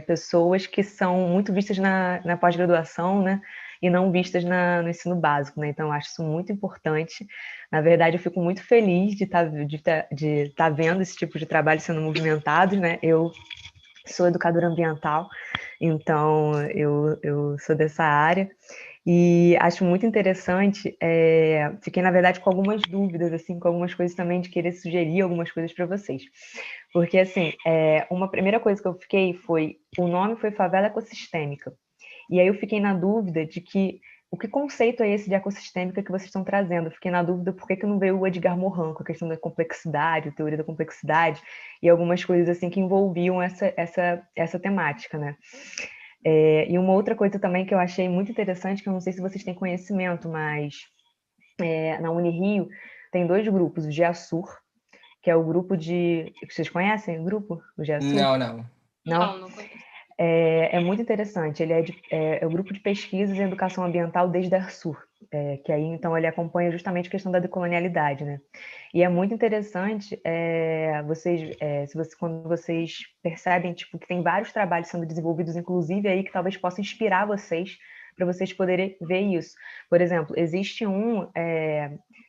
pessoas que são muito vistas na pós-graduação, né? E não vistas no ensino básico, né? Então, eu acho isso muito importante. Na verdade, eu fico muito feliz de estar vendo esse tipo de trabalho sendo movimentado, né? Eu sou educadora ambiental, então eu sou dessa área e acho muito interessante. Fiquei, na verdade, com algumas dúvidas, assim, com algumas coisas também de querer sugerir algumas coisas para vocês. Porque, assim, uma primeira coisa que eu fiquei o nome foi Favela Ecossistêmica. E aí eu fiquei na dúvida de o que conceito é esse de ecossistêmica que vocês estão trazendo? Eu fiquei na dúvida por que não veio o Edgar Morin com a questão da complexidade, a teoria da complexidade e algumas coisas assim que envolviam essa temática, né? E uma outra coisa também que eu achei muito interessante, que eu não sei se vocês têm conhecimento, mas na Unirio tem 2 grupos, o GEASUR, que é o grupo de... Vocês conhecem o grupo? O GEASUR? Não. Não conheço. É muito interessante, ele é o grupo de pesquisas em educação ambiental desde a Sur, que aí então ele acompanha justamente a questão da decolonialidade, né? E é muito interessante quando vocês percebem tipo, que tem vários trabalhos sendo desenvolvidos, inclusive aí que talvez possa inspirar vocês para vocês poderem ver isso. Por exemplo, existe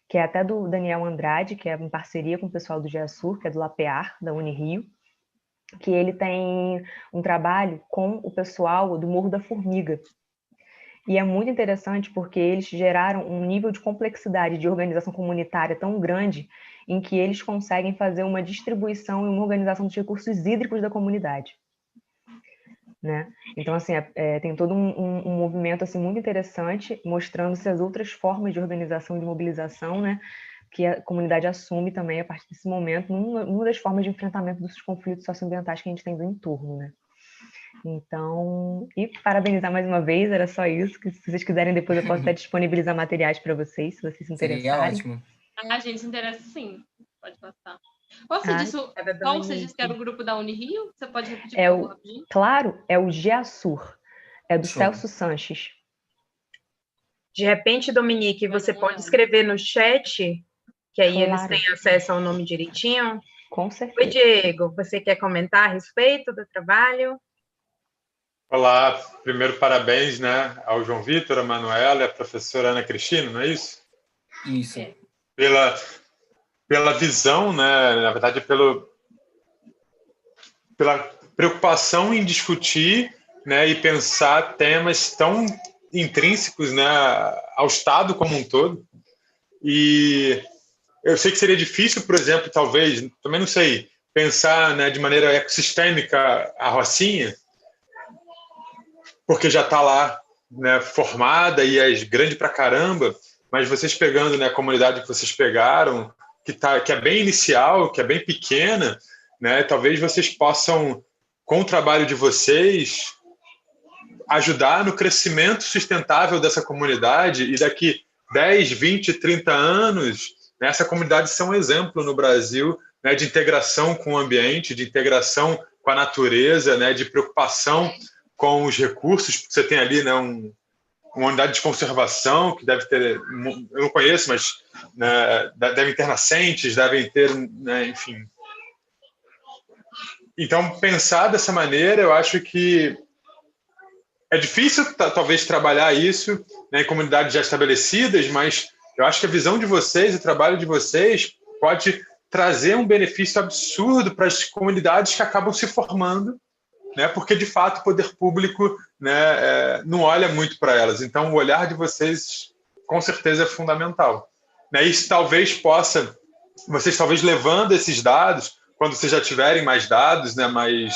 que é até do Daniel Andrade, que é em parceria com o pessoal do GEASUR, que é do LAPEAR, da Unirio, que ele tem um trabalho com o pessoal do Morro da Formiga. E é muito interessante porque eles geraram um nível de complexidade de organização comunitária tão grande em que eles conseguem fazer uma distribuição e uma organização dos recursos hídricos da comunidade. Né? Então, assim, tem todo um movimento assim, muito interessante, mostrando-se as outras formas de organização e de mobilização, né? Que a comunidade assume também a partir desse momento, numa das formas de enfrentamento dos conflitos socioambientais que a gente tem do entorno, né? Então, e parabenizar mais uma vez, era só isso, que se vocês quiserem depois eu posso até disponibilizar materiais para vocês, se vocês se interessarem. Seria ótimo. A gente se interessa sim, pode passar. Você disse que era o grupo da Unirio? Você pode repetir rapidinho? Claro, é o GEASUR, é do Show. Celso Sanches. De repente, Dominique, você pode escrever no chat, que aí eles têm acesso ao nome direitinho? Com certeza. Oi, Diego, você quer comentar a respeito do trabalho? Olá, primeiro parabéns, né, ao João Vitor, a Manuela e a professora Ana Cristina, não é isso? Isso. Pela visão, né, na verdade, pela preocupação em discutir, né, e pensar temas tão intrínsecos, né, ao Estado como um todo. E eu sei que seria difícil, por exemplo, talvez, também não sei, pensar, né, de maneira ecossistêmica a Rocinha, porque já está lá, né, formada e é grande pra caramba, mas vocês pegando, né, a comunidade que vocês pegaram, que é bem inicial, que é bem pequena, né, talvez vocês possam, com o trabalho de vocês, ajudar no crescimento sustentável dessa comunidade e daqui 10, 20, 30 anos, né, essa comunidade ser um exemplo no Brasil, né, de integração com o ambiente, de integração com a natureza, né, de preocupação com os recursos. Você tem ali, né, uma unidade de conservação que deve ter, eu não conheço, mas, né, devem ter nascentes, devem ter, né, enfim. Então, pensar dessa maneira, eu acho que é difícil, talvez, trabalhar isso, né, em comunidades já estabelecidas, mas eu acho que a visão de vocês, o trabalho de vocês pode trazer um benefício absurdo para as comunidades que acabam se formando, né, porque, de fato, o poder público, né, não olha muito para elas. Então, o olhar de vocês, com certeza, é fundamental. Né, isso talvez possa, vocês talvez levando esses dados, quando vocês já tiverem mais dados, né, mais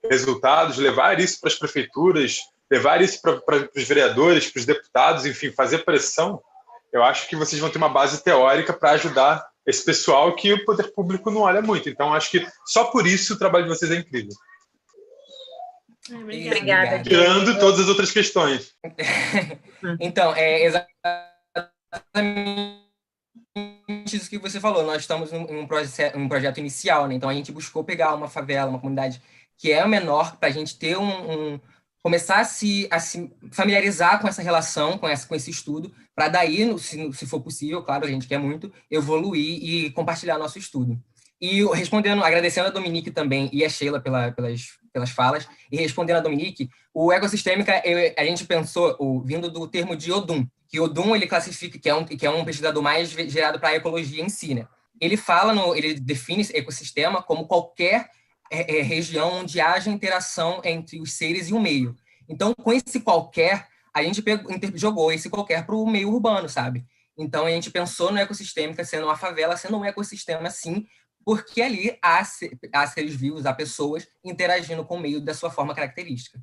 resultados, levar isso para as prefeituras, levar isso para os vereadores, para os deputados, enfim, fazer pressão. Eu acho que vocês vão ter uma base teórica para ajudar esse pessoal que o poder público não olha muito. Então, acho que só por isso o trabalho de vocês é incrível. Obrigada. Tirando todas as outras questões. Então, é exatamente isso que você falou. Nós estamos em um projeto inicial, né? Então, a gente buscou pegar uma favela, uma comunidade que é menor, para a gente ter começar a se familiarizar com essa relação, com esse estudo, para daí, se for possível, claro, a gente quer muito, evoluir e compartilhar nosso estudo. E agradecendo a Dominique também e a Sheila pelas falas, e respondendo a Dominique, o ecossistêmica, a gente pensou, vindo do termo de Odum, que Odum ele classifica, que é um pesquisador mais gerado para a ecologia em si, né? Ele define esse ecossistema como qualquer região onde haja interação entre os seres e o meio. Então, com esse qualquer, a gente jogou esse qualquer para o meio urbano, sabe? Então, a gente pensou no ecossistêmica sendo uma favela, sendo um ecossistema, sim, porque ali há seres vivos, há pessoas interagindo com o meio da sua forma característica.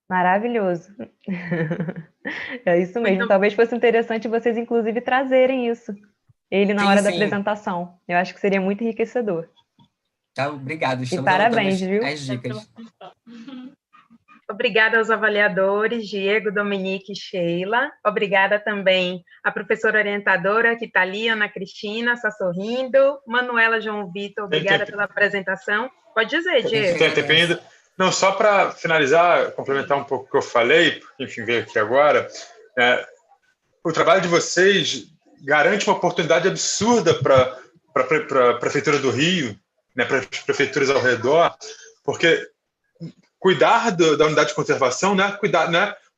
Maravilhoso. É isso mesmo. Talvez fosse interessante vocês, inclusive, trazerem isso. Ele na hora da apresentação. Eu acho que seria muito enriquecedor. Tá, obrigado. E parabéns, viu? As dicas. Obrigada aos avaliadores, Diego, Dominique e Sheila. Obrigada também à professora orientadora que está ali, Ana Cristina, está sorrindo. Manuela João Vitor, obrigada pela apresentação. Pode dizer, Diego. Tem tempo ainda? Não, só para finalizar, complementar um pouco o que eu falei, porque, enfim, veio aqui agora, o trabalho de vocês garante uma oportunidade absurda para a Prefeitura do Rio, né, para as prefeituras ao redor, porque cuidar da unidade de conservação, né,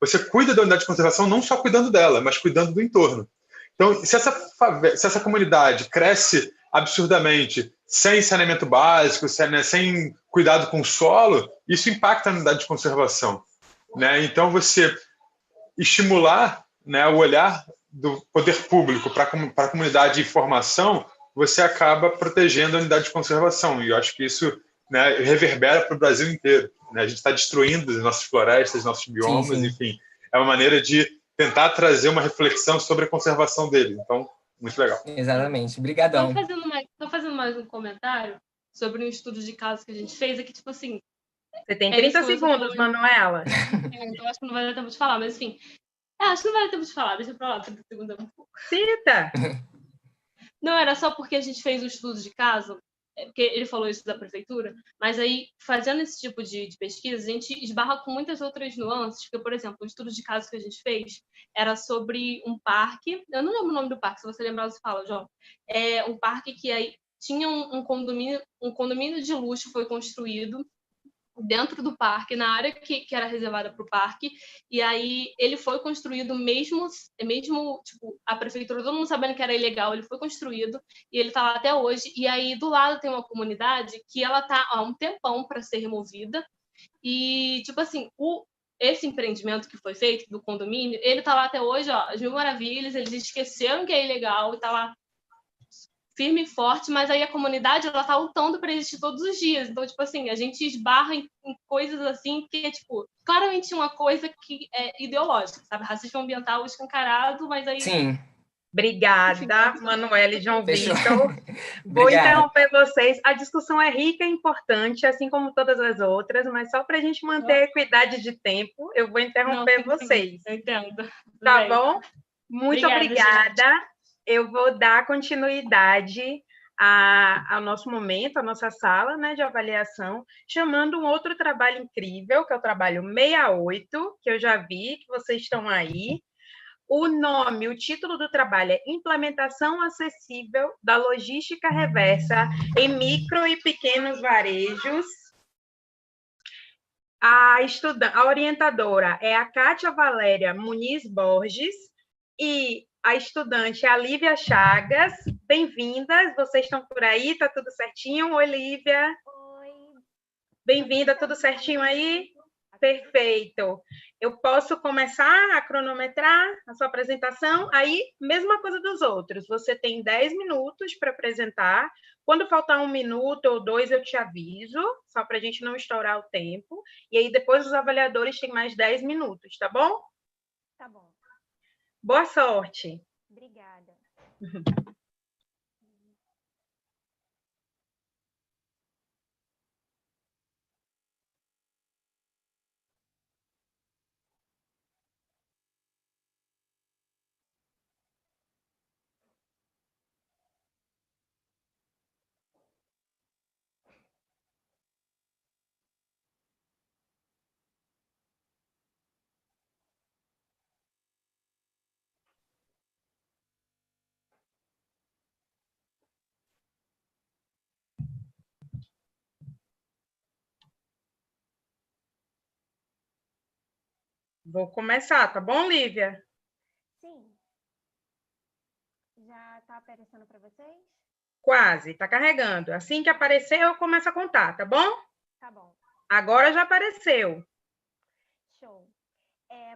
você cuida da unidade de conservação não só cuidando dela, mas cuidando do entorno. Então, se essa comunidade cresce absurdamente, sem saneamento básico, sem cuidado com o solo, isso impacta na unidade de conservação. Né? Então, você estimular, né, o olhar do poder público para a comunidade de informação, você acaba protegendo a unidade de conservação. E eu acho que isso, né, reverbera para o Brasil inteiro. Né? A gente está destruindo as nossas florestas, nossos biomas, sim. Enfim. É uma maneira de tentar trazer uma reflexão sobre a conservação deles. Então, muito legal. Exatamente. Obrigadão. Estou fazendo mais um comentário sobre um estudo de caso que a gente fez aqui, tipo assim... Você tem 30 segundos, Manuela. Eu acho que não vai dar tempo de falar, mas enfim... acho que não vai dar tempo de falar, deixa pra lá, 30 segundos é um pouco. Cita! Não, era só porque a gente fez um estudo de caso, porque ele falou isso da prefeitura, mas aí, fazendo esse tipo de pesquisa, a gente esbarra com muitas outras nuances, porque, por exemplo, o estudo de caso que a gente fez era sobre um parque, eu não lembro o nome do parque, se você lembrar, você fala, João. É um parque que aí tinha um condomínio de luxo foi construído dentro do parque, na área que era reservada para o parque, e aí ele foi construído mesmo tipo, a prefeitura, todo mundo sabendo que era ilegal, ele foi construído, e ele está lá até hoje, e aí do lado tem uma comunidade que ela está há um tempão para ser removida, e tipo assim, esse empreendimento que foi feito do condomínio, ele está lá até hoje, ó, as mil maravilhas, eles esqueceram que é ilegal, e está lá firme e forte, mas aí a comunidade, ela tá lutando para existir todos os dias. Então, tipo assim, a gente esbarra em coisas assim que é, tipo, claramente uma coisa que é ideológica, sabe? Racismo ambiental escancarado, mas aí... Sim. Obrigada, Manuela e João Fechou. Vitor. Vou Obrigado. interromper vocês. A discussão é rica e importante, assim como todas as outras, mas só para a gente manter a equidade de tempo, eu vou interromper vocês. Eu entendo. Tá Bem. bom? Muito obrigada. Eu vou dar continuidade ao nosso momento, à nossa sala, né, de avaliação, chamando um outro trabalho incrível, que é o trabalho 68, que eu já vi que vocês estão aí. O título do trabalho é Implementação Acessível da Logística Reversa em Micro e Pequenos Varejos. A orientadora é a Kátia Valéria Muniz Borges e a estudante é a Lívia Chagas. Bem-vindas, vocês estão por aí, tá tudo certinho? Oi, Lívia. Oi. Bem-vinda, tudo certinho aí? Perfeito. Eu posso começar a cronometrar a sua apresentação? Aí, mesma coisa dos outros. Você tem 10 minutos para apresentar. Quando faltar 1 minuto ou 2, eu te aviso, só para a gente não estourar o tempo. E aí, depois, os avaliadores têm mais 10 minutos, tá bom? Tá bom. Boa sorte. Obrigada. Vou começar, tá bom, Lívia? Sim. Já está aparecendo para vocês? Quase, está carregando. Assim que aparecer, eu começo a contar, tá bom? Tá bom. Agora já apareceu. Show.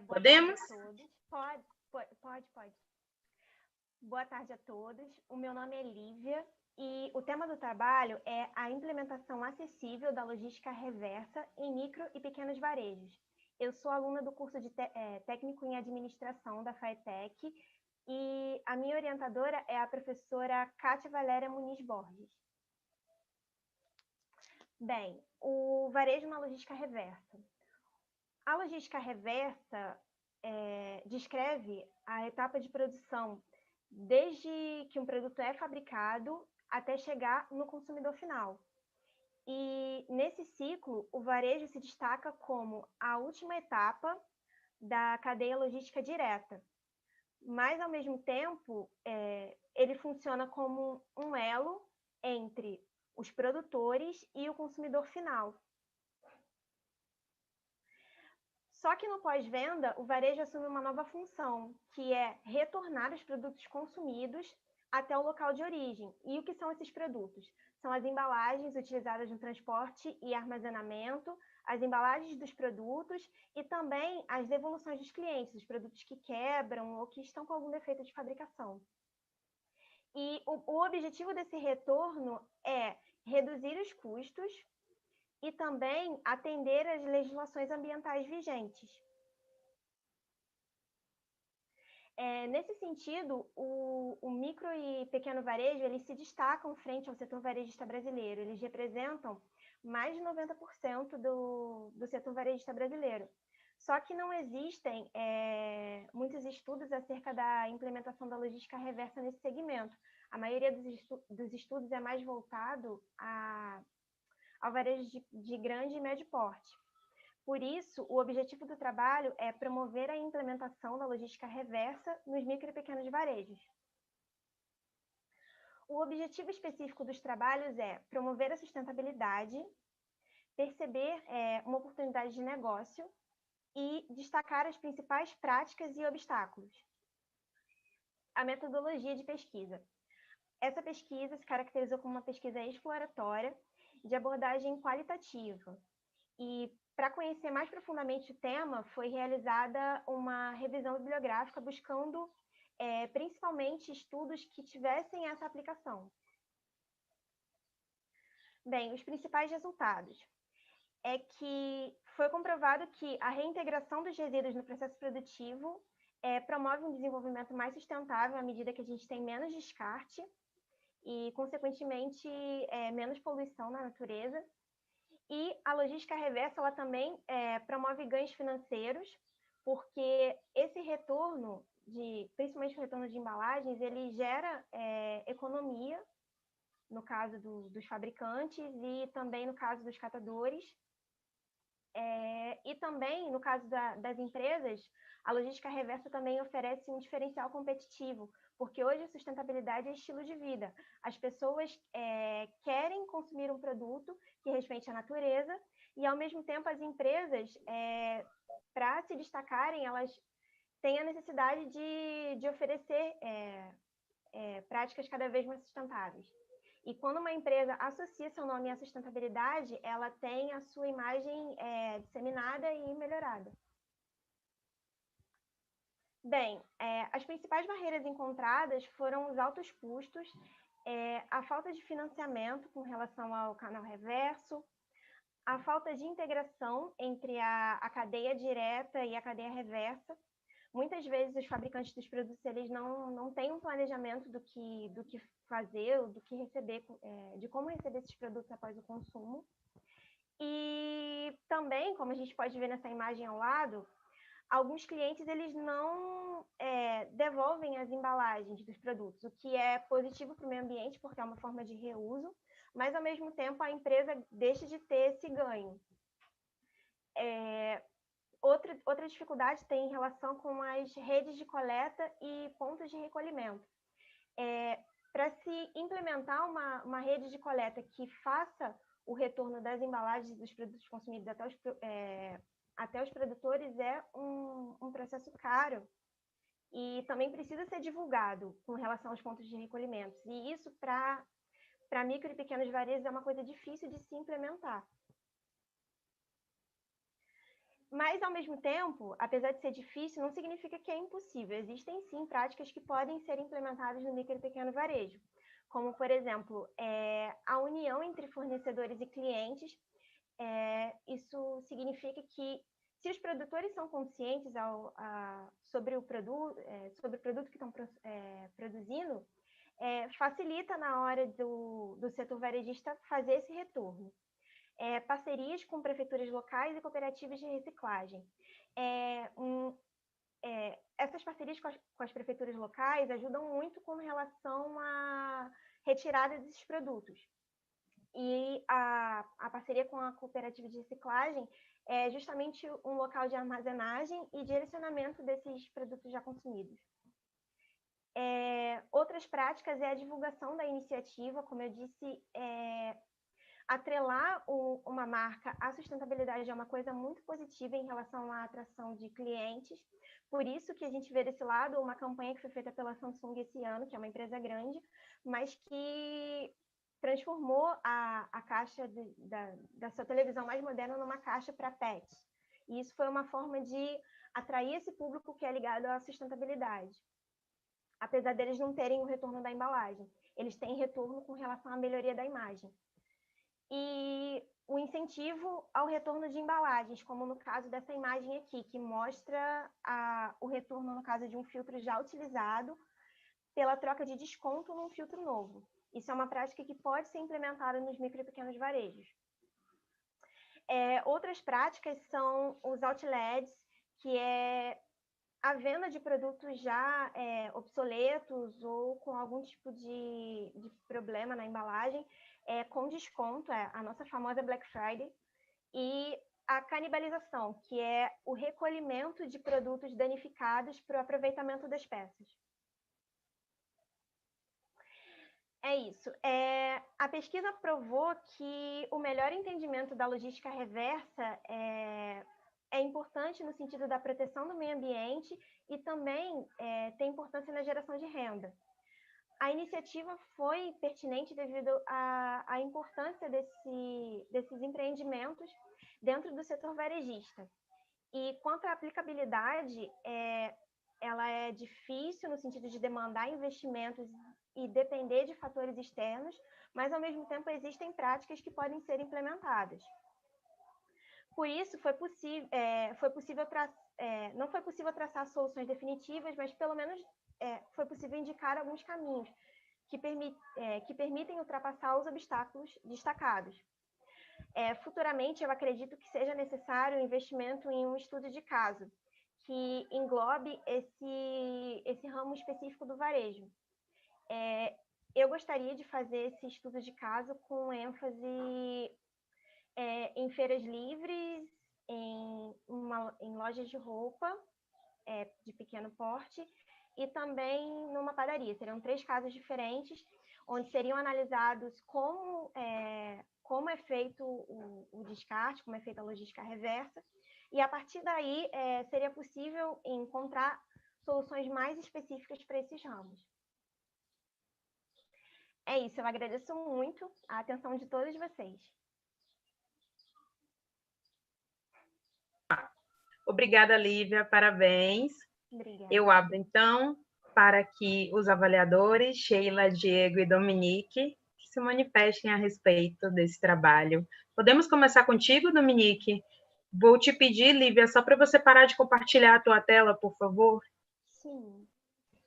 Podemos? Tarde a todos. Pode. Boa tarde a todos. O meu nome é Lívia e o tema do trabalho é a implementação acessível da logística reversa em micro e pequenos varejos. Eu sou aluna do curso de técnico em administração da FATEC e a minha orientadora é a professora Kátia Valéria Muniz Borges. Bem, o varejo na logística reversa. A logística reversa descreve a etapa de produção desde que um produto é fabricado até chegar no consumidor final. E nesse ciclo, o varejo se destaca como a última etapa da cadeia logística direta. Mas, ao mesmo tempo, ele funciona como um elo entre os produtores e o consumidor final. Só que no pós-venda, o varejo assume uma nova função, que é retornar os produtos consumidos até o local de origem. E o que são esses produtos? São as embalagens utilizadas no transporte e armazenamento, as embalagens dos produtos e também as devoluções dos clientes, os produtos que quebram ou que estão com algum defeito de fabricação. E o objetivo desse retorno é reduzir os custos e também atender às legislações ambientais vigentes. Nesse sentido, o micro e pequeno varejo, eles se destacam frente ao setor varejista brasileiro. Eles representam mais de 90% do setor varejista brasileiro. Só que não existem muitos estudos acerca da implementação da logística reversa nesse segmento. A maioria dos estudos é mais voltado ao varejo de grande e médio porte. Por isso, o objetivo do trabalho é promover a implementação da logística reversa nos micro e pequenos varejos. O objetivo específico dos trabalhos é promover a sustentabilidade, perceber uma oportunidade de negócio e destacar as principais práticas e obstáculos. A metodologia de pesquisa. Essa pesquisa se caracterizou como uma pesquisa exploratória de abordagem qualitativa. E, para conhecer mais profundamente o tema, foi realizada uma revisão bibliográfica buscando principalmente estudos que tivessem essa aplicação. Bem, os principais resultados é que foi comprovado que a reintegração dos resíduos no processo produtivo promove um desenvolvimento mais sustentável à medida que a gente tem menos descarte e, consequentemente, menos poluição na natureza. E a logística reversa ela também promove ganhos financeiros, porque esse retorno, principalmente o retorno de embalagens, ele gera economia, no caso dos fabricantes e também no caso dos catadores. E também, no caso das empresas, a logística reversa também oferece um diferencial competitivo, porque hoje a sustentabilidade é estilo de vida. As pessoas querem consumir um produto que respeite a natureza e, ao mesmo tempo, as empresas, para se destacarem, elas têm a necessidade de oferecer práticas cada vez mais sustentáveis. E quando uma empresa associa seu nome à sustentabilidade, ela tem a sua imagem disseminada e melhorada. Bem, as principais barreiras encontradas foram os altos custos, a falta de financiamento com relação ao canal reverso, a falta de integração entre a cadeia direta e a cadeia reversa. Muitas vezes os fabricantes dos produtos eles não têm um planejamento do que fazer, do que receber, de como receber esses produtos após o consumo. E também, como a gente pode ver nessa imagem ao lado, alguns clientes eles não devolvem as embalagens dos produtos, o que é positivo para o meio ambiente, porque é uma forma de reuso, mas, ao mesmo tempo, a empresa deixa de ter esse ganho. Outra dificuldade tem em relação com as redes de coleta e pontos de recolhimento. Para se implementar uma rede de coleta que faça o retorno das embalagens dos produtos consumidos até os produtores é um processo caro e também precisa ser divulgado com relação aos pontos de recolhimento. E isso, para micro e pequenos varejos, é uma coisa difícil de se implementar. Mas, ao mesmo tempo, apesar de ser difícil, não significa que é impossível. Existem, sim, práticas que podem ser implementadas no micro e pequeno varejo, como, por exemplo, a união entre fornecedores e clientes. Isso significa que, se os produtores são conscientes sobre o produto que estão produzindo, facilita na hora do setor varejista fazer esse retorno. Parcerias com prefeituras locais e cooperativas de reciclagem. Essas parcerias com as prefeituras locais ajudam muito com relação à retirada desses produtos. E a parceria com a cooperativa de reciclagem é justamente um local de armazenagem e direcionamento desses produtos já consumidos. Outras práticas é a divulgação da iniciativa, como eu disse, atrelar uma marca à sustentabilidade é uma coisa muito positiva em relação à atração de clientes. Por isso que a gente vê desse lado uma campanha que foi feita pela Samsung esse ano, que é uma empresa grande, mas que transformou a caixa da sua televisão mais moderna numa caixa para pets. E isso foi uma forma de atrair esse público que é ligado à sustentabilidade. Apesar deles não terem o retorno da embalagem, eles têm retorno com relação à melhoria da imagem. E o incentivo ao retorno de embalagens, como no caso dessa imagem aqui, que mostra o retorno, no caso de um filtro já utilizado, pela troca de desconto num filtro novo. Isso é uma prática que pode ser implementada nos micro e pequenos varejos. Outras práticas são os outlets, que é a venda de produtos já obsoletos ou com algum tipo de problema na embalagem, com desconto, a nossa famosa Black Friday, e a canibalização, que é o recolhimento de produtos danificados para o aproveitamento das peças. É isso. A pesquisa provou que o melhor entendimento da logística reversa é importante no sentido da proteção do meio ambiente e também tem importância na geração de renda. A iniciativa foi pertinente devido à importância desses empreendimentos dentro do setor varejista. E quanto à aplicabilidade, ela é difícil no sentido de demandar investimentos e depender de fatores externos, mas, ao mesmo tempo, existem práticas que podem ser implementadas. Por isso, não foi possível traçar soluções definitivas, mas, pelo menos, foi possível indicar alguns caminhos que permitem ultrapassar os obstáculos destacados. Futuramente, eu acredito que seja necessário um investimento em um estudo de caso, que englobe esse ramo específico do varejo. Eu gostaria de fazer esse estudo de caso com ênfase em feiras livres, em lojas de roupa de pequeno porte e também numa padaria. Seriam 3 casos diferentes, onde seriam analisados como é feito o descarte, como é feita a logística reversa, e a partir daí seria possível encontrar soluções mais específicas para esses ramos. É isso, eu agradeço muito a atenção de todos vocês. Obrigada, Lívia, parabéns. Obrigada. Eu abro, então, para que os avaliadores, Sheila, Diego e Dominique, se manifestem a respeito desse trabalho. Podemos começar contigo, Dominique? Vou te pedir, Lívia, só para você parar de compartilhar a tua tela, por favor. Sim.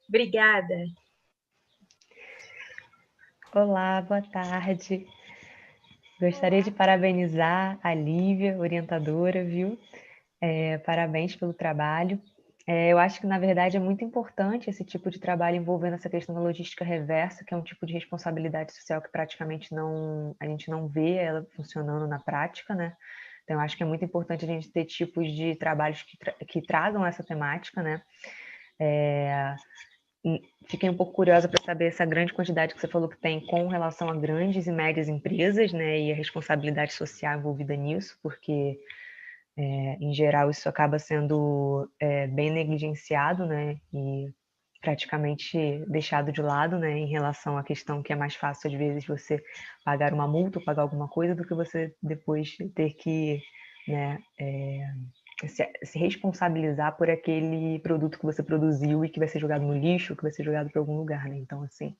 Obrigada. Olá, boa tarde. Gostaria de parabenizar a Lívia, orientadora, viu? Parabéns pelo trabalho. Eu acho que, na verdade, é muito importante esse tipo de trabalho envolvendo essa questão da logística reversa, que é um tipo de responsabilidade social que praticamente a gente não vê ela funcionando na prática, né? Então, eu acho que é muito importante a gente ter tipos de trabalhos que tragam essa temática, né? Fiquei um pouco curiosa para saber essa grande quantidade que você falou que tem com relação a grandes e médias empresas, né? E a responsabilidade social envolvida nisso, porque em geral, isso acaba sendo bem negligenciado, né, e praticamente deixado de lado, né, em relação à questão que é mais fácil, às vezes, você pagar uma multa ou pagar alguma coisa do que você depois ter que, né, se responsabilizar por aquele produto que você produziu e que vai ser jogado no lixo, que vai ser jogado para algum lugar, né, então, assim...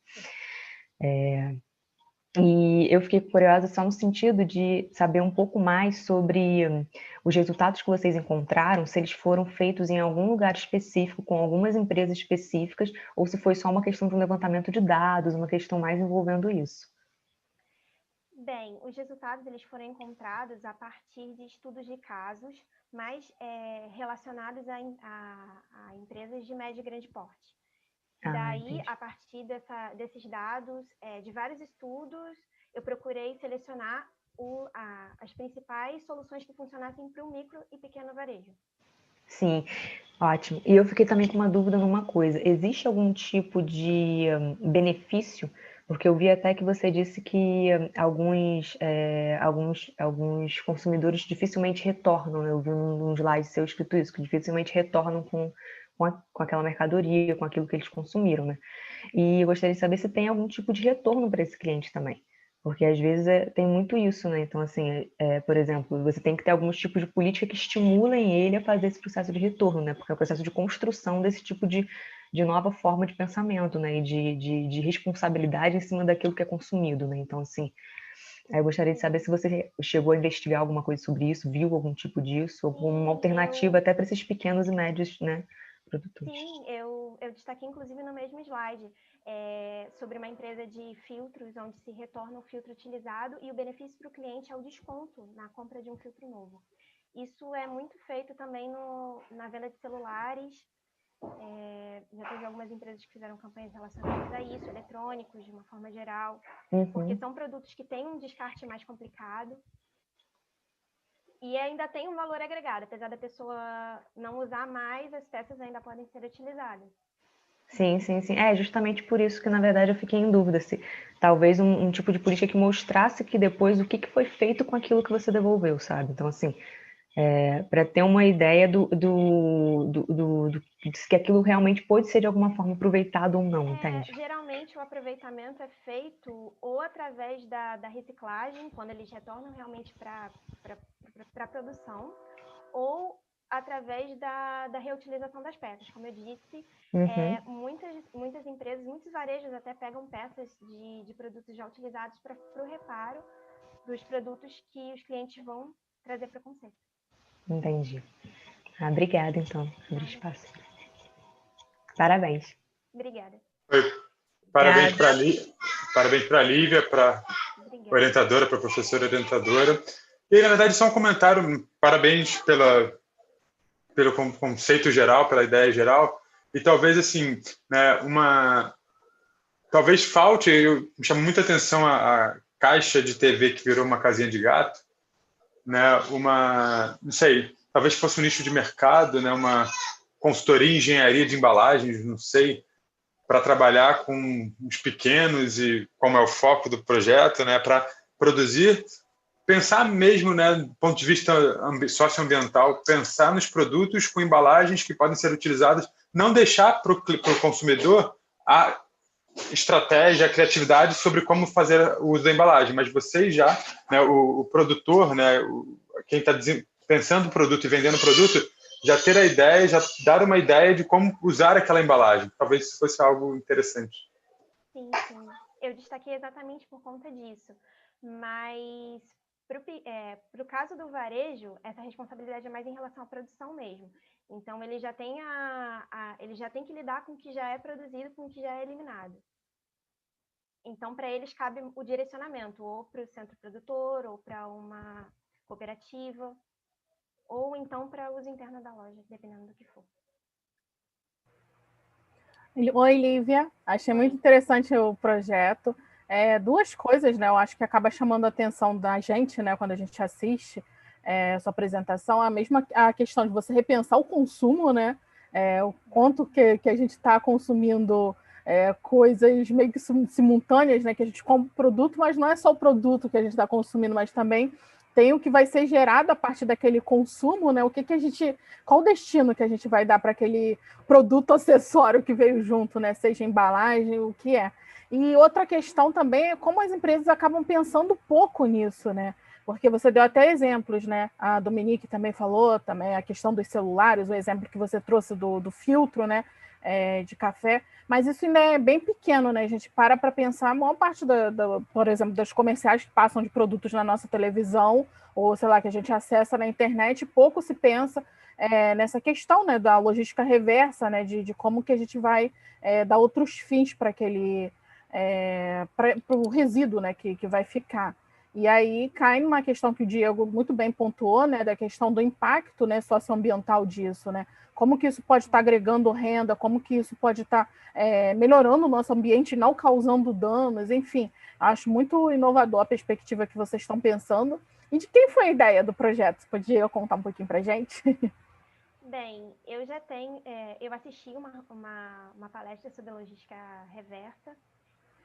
E eu fiquei curiosa só no sentido de saber um pouco mais sobre os resultados que vocês encontraram, se eles foram feitos em algum lugar específico, com algumas empresas específicas, ou se foi só uma questão de um levantamento de dados, uma questão mais envolvendo isso. Bem, os resultados eles foram encontrados a partir de estudos de casos, mais relacionados a empresas de médio e grande porte. Daí, a partir desses dados, de vários estudos, eu procurei selecionar as principais soluções que funcionassem para o micro e pequeno varejo. Sim, ótimo. E eu fiquei também com uma dúvida numa coisa. Existe algum tipo de benefício? Porque eu vi até que você disse que alguns consumidores dificilmente retornam, né? Eu vi num slide seu escrito isso, que dificilmente retornam com aquela mercadoria, com aquilo que eles consumiram, né? E eu gostaria de saber se tem algum tipo de retorno para esse cliente também. Porque às vezes tem muito isso, né? Então, assim, por exemplo, você tem que ter alguns tipos de política que estimulem ele a fazer esse processo de retorno, né? Porque é o processo de construção desse tipo de nova forma de pensamento, né? E de responsabilidade em cima daquilo que é consumido, né? Então, assim, eu gostaria de saber se você chegou a investigar alguma coisa sobre isso, viu algum tipo disso, alguma alternativa até para esses pequenos e médios, né, produtores. Sim, eu destaquei, inclusive, no mesmo slide, sobre uma empresa de filtros, onde se retorna um filtro utilizado e o benefício para o cliente é o desconto na compra de um filtro novo. Isso é muito feito também na venda de celulares. Já teve algumas empresas que fizeram campanhas relacionadas a isso, eletrônicos, de uma forma geral, porque são produtos que têm um descarte mais complicado e ainda tem um valor agregado. Apesar da pessoa não usar mais, as peças ainda podem ser utilizadas. Sim, sim, sim. É justamente por isso que, na verdade, eu fiquei em dúvida se talvez um tipo de política que mostrasse que depois o que foi feito com aquilo que você devolveu, sabe? Então, assim, para ter uma ideia se que aquilo realmente pode ser de alguma forma aproveitado ou não, entende? Geralmente o aproveitamento é feito ou através da reciclagem, quando eles retornam realmente para a produção, ou através da reutilização das peças. Como eu disse, muitas empresas, muitos varejos até pegam peças de produtos já utilizados para o reparo dos produtos que os clientes vão trazer para o conserto. Entendi. Obrigada, então, pelo espaço. Parabéns. Obrigada. Parabéns para a Lívia, para a orientadora, para a professora orientadora. E, na verdade, só um comentário. Parabéns pelo conceito geral, pela ideia geral. E talvez, assim, né, talvez falte, me chama muita atenção a caixa de TV que virou uma casinha de gato, né, não sei, talvez fosse um nicho de mercado, né, uma consultoria em engenharia de embalagens, não sei, para trabalhar com os pequenos e como é o foco do projeto, né, para produzir, pensar mesmo, né, do ponto de vista socioambiental, pensar nos produtos com embalagens que podem ser utilizadas, não deixar para o consumidor a estratégia, a criatividade sobre como fazer o uso da embalagem, mas vocês já, né, o produtor, né, quem está pensando o produto e vendendo o produto, já ter a ideia, já dar uma ideia de como usar aquela embalagem. Talvez isso fosse algo interessante. Sim. Eu destaquei exatamente por conta disso. Mas, para o caso do varejo, essa responsabilidade é mais em relação à produção mesmo. Então, ele já tem que lidar com o que já é produzido, com o que já é eliminado. Então, para eles cabe o direcionamento, ou para o centro produtor, ou para uma cooperativa, ou então para uso interno da loja, dependendo do que for. Oi, Lívia. Achei muito interessante o projeto. Duas coisas, né? Eu acho que acaba chamando a atenção da gente, né? Quando a gente assiste a sua apresentação, a questão de você repensar o consumo, né? O quanto que a gente está consumindo coisas meio que simultâneas, né? Que a gente compra o produto, mas não é só o produto que a gente está consumindo, mas também tem o que vai ser gerado a partir daquele consumo, né? Qual o destino que a gente vai dar para aquele produto acessório que veio junto, né? Seja embalagem, o que é. E outra questão também é como as empresas acabam pensando pouco nisso, né? Porque você deu até exemplos, né? A Dominique também falou, também a questão dos celulares, o exemplo que você trouxe do filtro, né? De café, mas isso ainda é bem pequeno, né? A gente para pensar, a maior parte, por exemplo, das comerciais que passam de produtos na nossa televisão, ou sei lá, que a gente acessa na internet, pouco se pensa nessa questão, né, da logística reversa, né, de como que a gente vai dar outros fins para o resíduo, né, que vai ficar. E aí cai numa questão que o Diego muito bem pontuou, né, da questão do impacto, né, socioambiental disso, né? Como que isso pode estar agregando renda, como que isso pode estar melhorando o nosso ambiente, não causando danos, enfim. Acho muito inovador a perspectiva que vocês estão pensando. E de quem foi a ideia do projeto? Você podia contar um pouquinho para a gente? Bem, eu assisti uma palestra sobre logística reversa,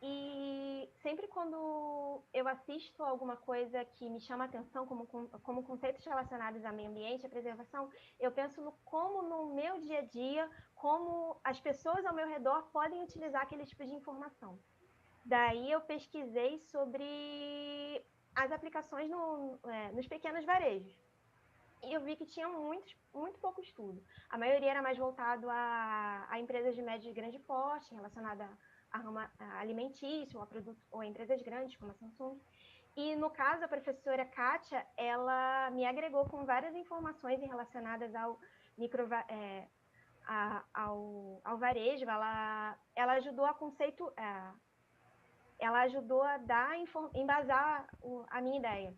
e sempre quando eu assisto alguma coisa que me chama a atenção, como conceitos relacionados ao meio ambiente, à preservação, eu penso como no meu dia a dia, como as pessoas ao meu redor podem utilizar aquele tipo de informação. Daí eu pesquisei sobre as aplicações nos pequenos varejos. E eu vi que tinha muito pouco estudo. A maioria era mais voltado a empresas de médio e grande porte, relacionada a rama alimentício, ou a empresas grandes, como a Samsung. E, no caso, a professora Kátia, ela me agregou com várias informações relacionadas ao ao varejo. Ela ajudou ela ajudou a embasar a minha ideia.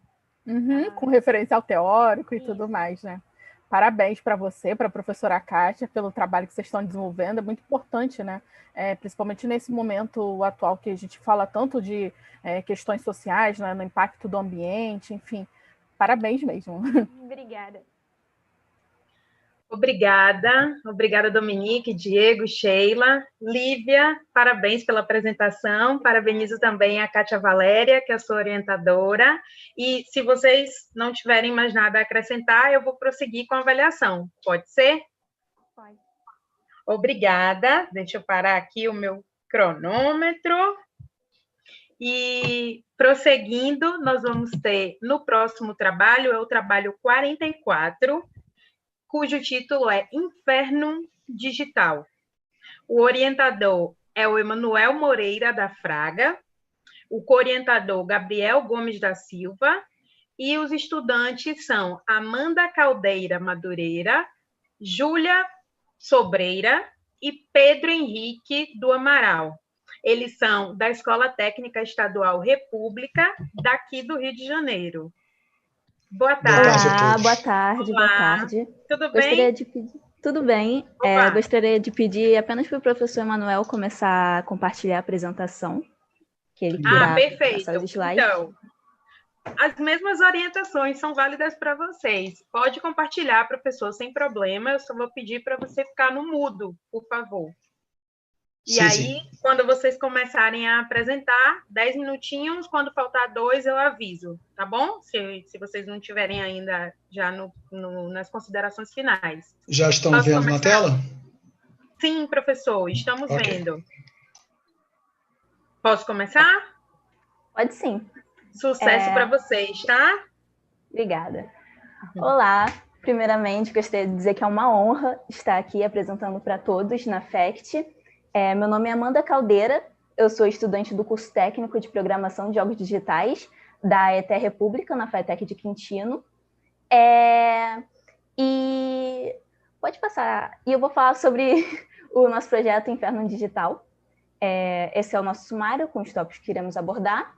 Com referencial teórico e tudo mais, né? Parabéns para você, para a professora Kátia, pelo trabalho que vocês estão desenvolvendo. É muito importante, né? Principalmente nesse momento atual que a gente fala tanto de questões sociais, né? No impacto do ambiente, enfim. Parabéns mesmo. Obrigada. Obrigada, Dominique, Diego, Sheila, Lívia, parabéns pela apresentação, parabenizo também a Kátia Valéria, que é a sua orientadora, e se vocês não tiverem mais nada a acrescentar, eu vou prosseguir com a avaliação, pode ser? Pode. Obrigada, deixa eu parar aqui o meu cronômetro, e prosseguindo, nós vamos ter no próximo trabalho, é o trabalho 44, cujo título é Inferno Digital. O orientador é o Emanuel Moreira da Fraga, o co-orientador Gabriel Gomes da Silva, e os estudantes são Amanda Caldeira Madureira, Júlia Sobreira e Pedro Henrique do Amaral. Eles são da Escola Técnica Estadual República, daqui do Rio de Janeiro. Boa tarde. Olá, boa tarde, Olá. boa tarde. Tudo bem? Tudo bem. Gostaria de pedir apenas para o professor Emanuel começar a compartilhar a apresentação, que ele irá perfeito. passar os slides. Então, as mesmas orientações são válidas para vocês. Pode compartilhar, professor, sem problema. Eu só vou pedir para você ficar no mudo, por favor. E aí, quando vocês começarem a apresentar, 10 minutinhos, quando faltar 2, eu aviso, tá bom? Se vocês não tiverem ainda já nas considerações finais. Já estão vendo na tela? Sim, professor, estamos vendo. Posso começar? Pode sim. Sucesso para vocês, tá? Obrigada. Olá, primeiramente gostaria de dizer que é uma honra estar aqui apresentando para todos na FACT. Meu nome é Amanda Caldeira, eu sou estudante do curso técnico de programação de jogos digitais da ET República, na FATEC de Quintino. E pode passar. E eu vou falar sobre o nosso projeto Inferno Digital. Esse é o nosso sumário com os tópicos que iremos abordar.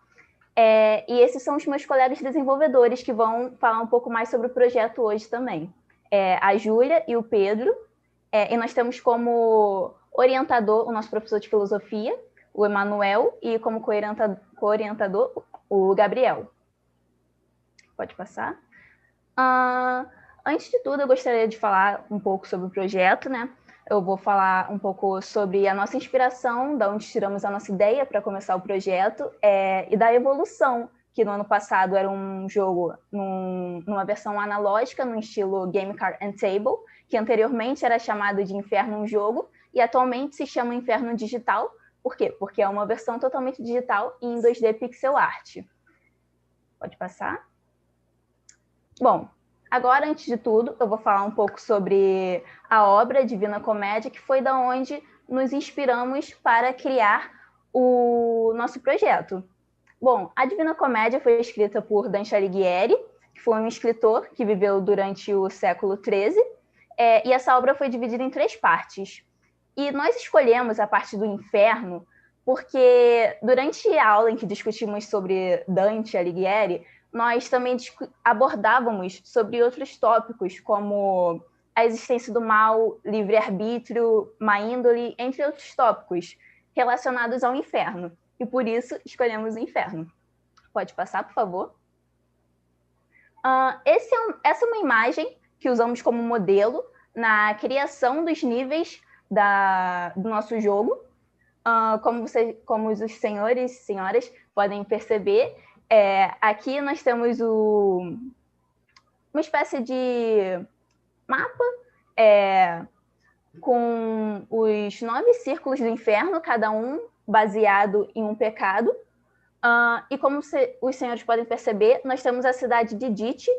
E esses são os meus colegas desenvolvedores que vão falar um pouco mais sobre o projeto hoje também. A Júlia e o Pedro. E nós temos como orientador o nosso professor de filosofia, o Emanuel, e como co-orientador o Gabriel. Pode passar. Antes de tudo, eu gostaria de falar um pouco sobre o projeto, né? Eu vou falar um pouco sobre a nossa inspiração, da onde tiramos a nossa ideia para começar o projeto, e da evolução, que no ano passado era um jogo numa versão analógica, no estilo Game Car and Table, que anteriormente era chamado de Inferno um Jogo, e atualmente se chama Inferno Digital. Por quê? Porque é uma versão totalmente digital em 2D pixel art. Pode passar? Bom, agora, antes de tudo, eu vou falar um pouco sobre a obra Divina Comédia, que foi da onde nos inspiramos para criar o nosso projeto. Bom, a Divina Comédia foi escrita por Dante Alighieri, que foi um escritor que viveu durante o século XIII, e essa obra foi dividida em 3 partes. E nós escolhemos a parte do inferno porque, durante a aula em que discutimos sobre Dante Alighieri, nós também abordávamos sobre outros tópicos, como a existência do mal, livre-arbítrio, má índole, entre outros tópicos relacionados ao inferno. E por isso escolhemos o inferno. Pode passar, por favor? Essa é uma imagem que usamos como modelo na criação dos níveis do nosso jogo. Como os senhores e senhoras podem perceber, aqui nós temos uma espécie de mapa com os 9 círculos do inferno, cada um baseado em um pecado. E como os senhores podem perceber, nós temos a cidade de Dite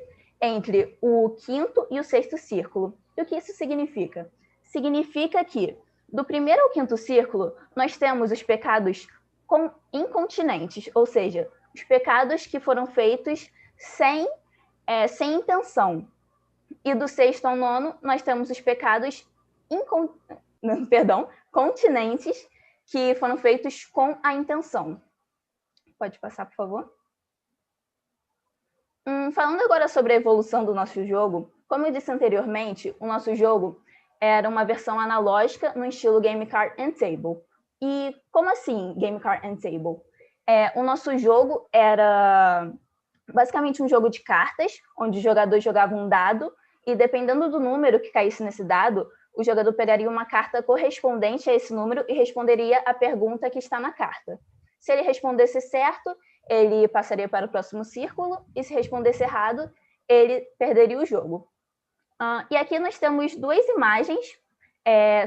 entre o 5º e o 6º círculo. E o que isso significa? Significa que, do 1º ao 5º círculo, nós temos os pecados incontinentes, ou seja, os pecados que foram feitos sem intenção. E do 6º ao 9º, nós temos os pecados continentes, que foram feitos com a intenção. Pode passar, por favor? Falando agora sobre a evolução do nosso jogo, como eu disse anteriormente, o nosso jogo era uma versão analógica no estilo Game Car and Table. E como assim Game Car and Table? O nosso jogo era basicamente um jogo de cartas, onde o jogador jogava um dado, e dependendo do número que caísse nesse dado, o jogador pegaria uma carta correspondente a esse número e responderia a pergunta que está na carta. Se ele respondesse certo, ele passaria para o próximo círculo, e se respondesse errado, ele perderia o jogo. E aqui nós temos 2 imagens,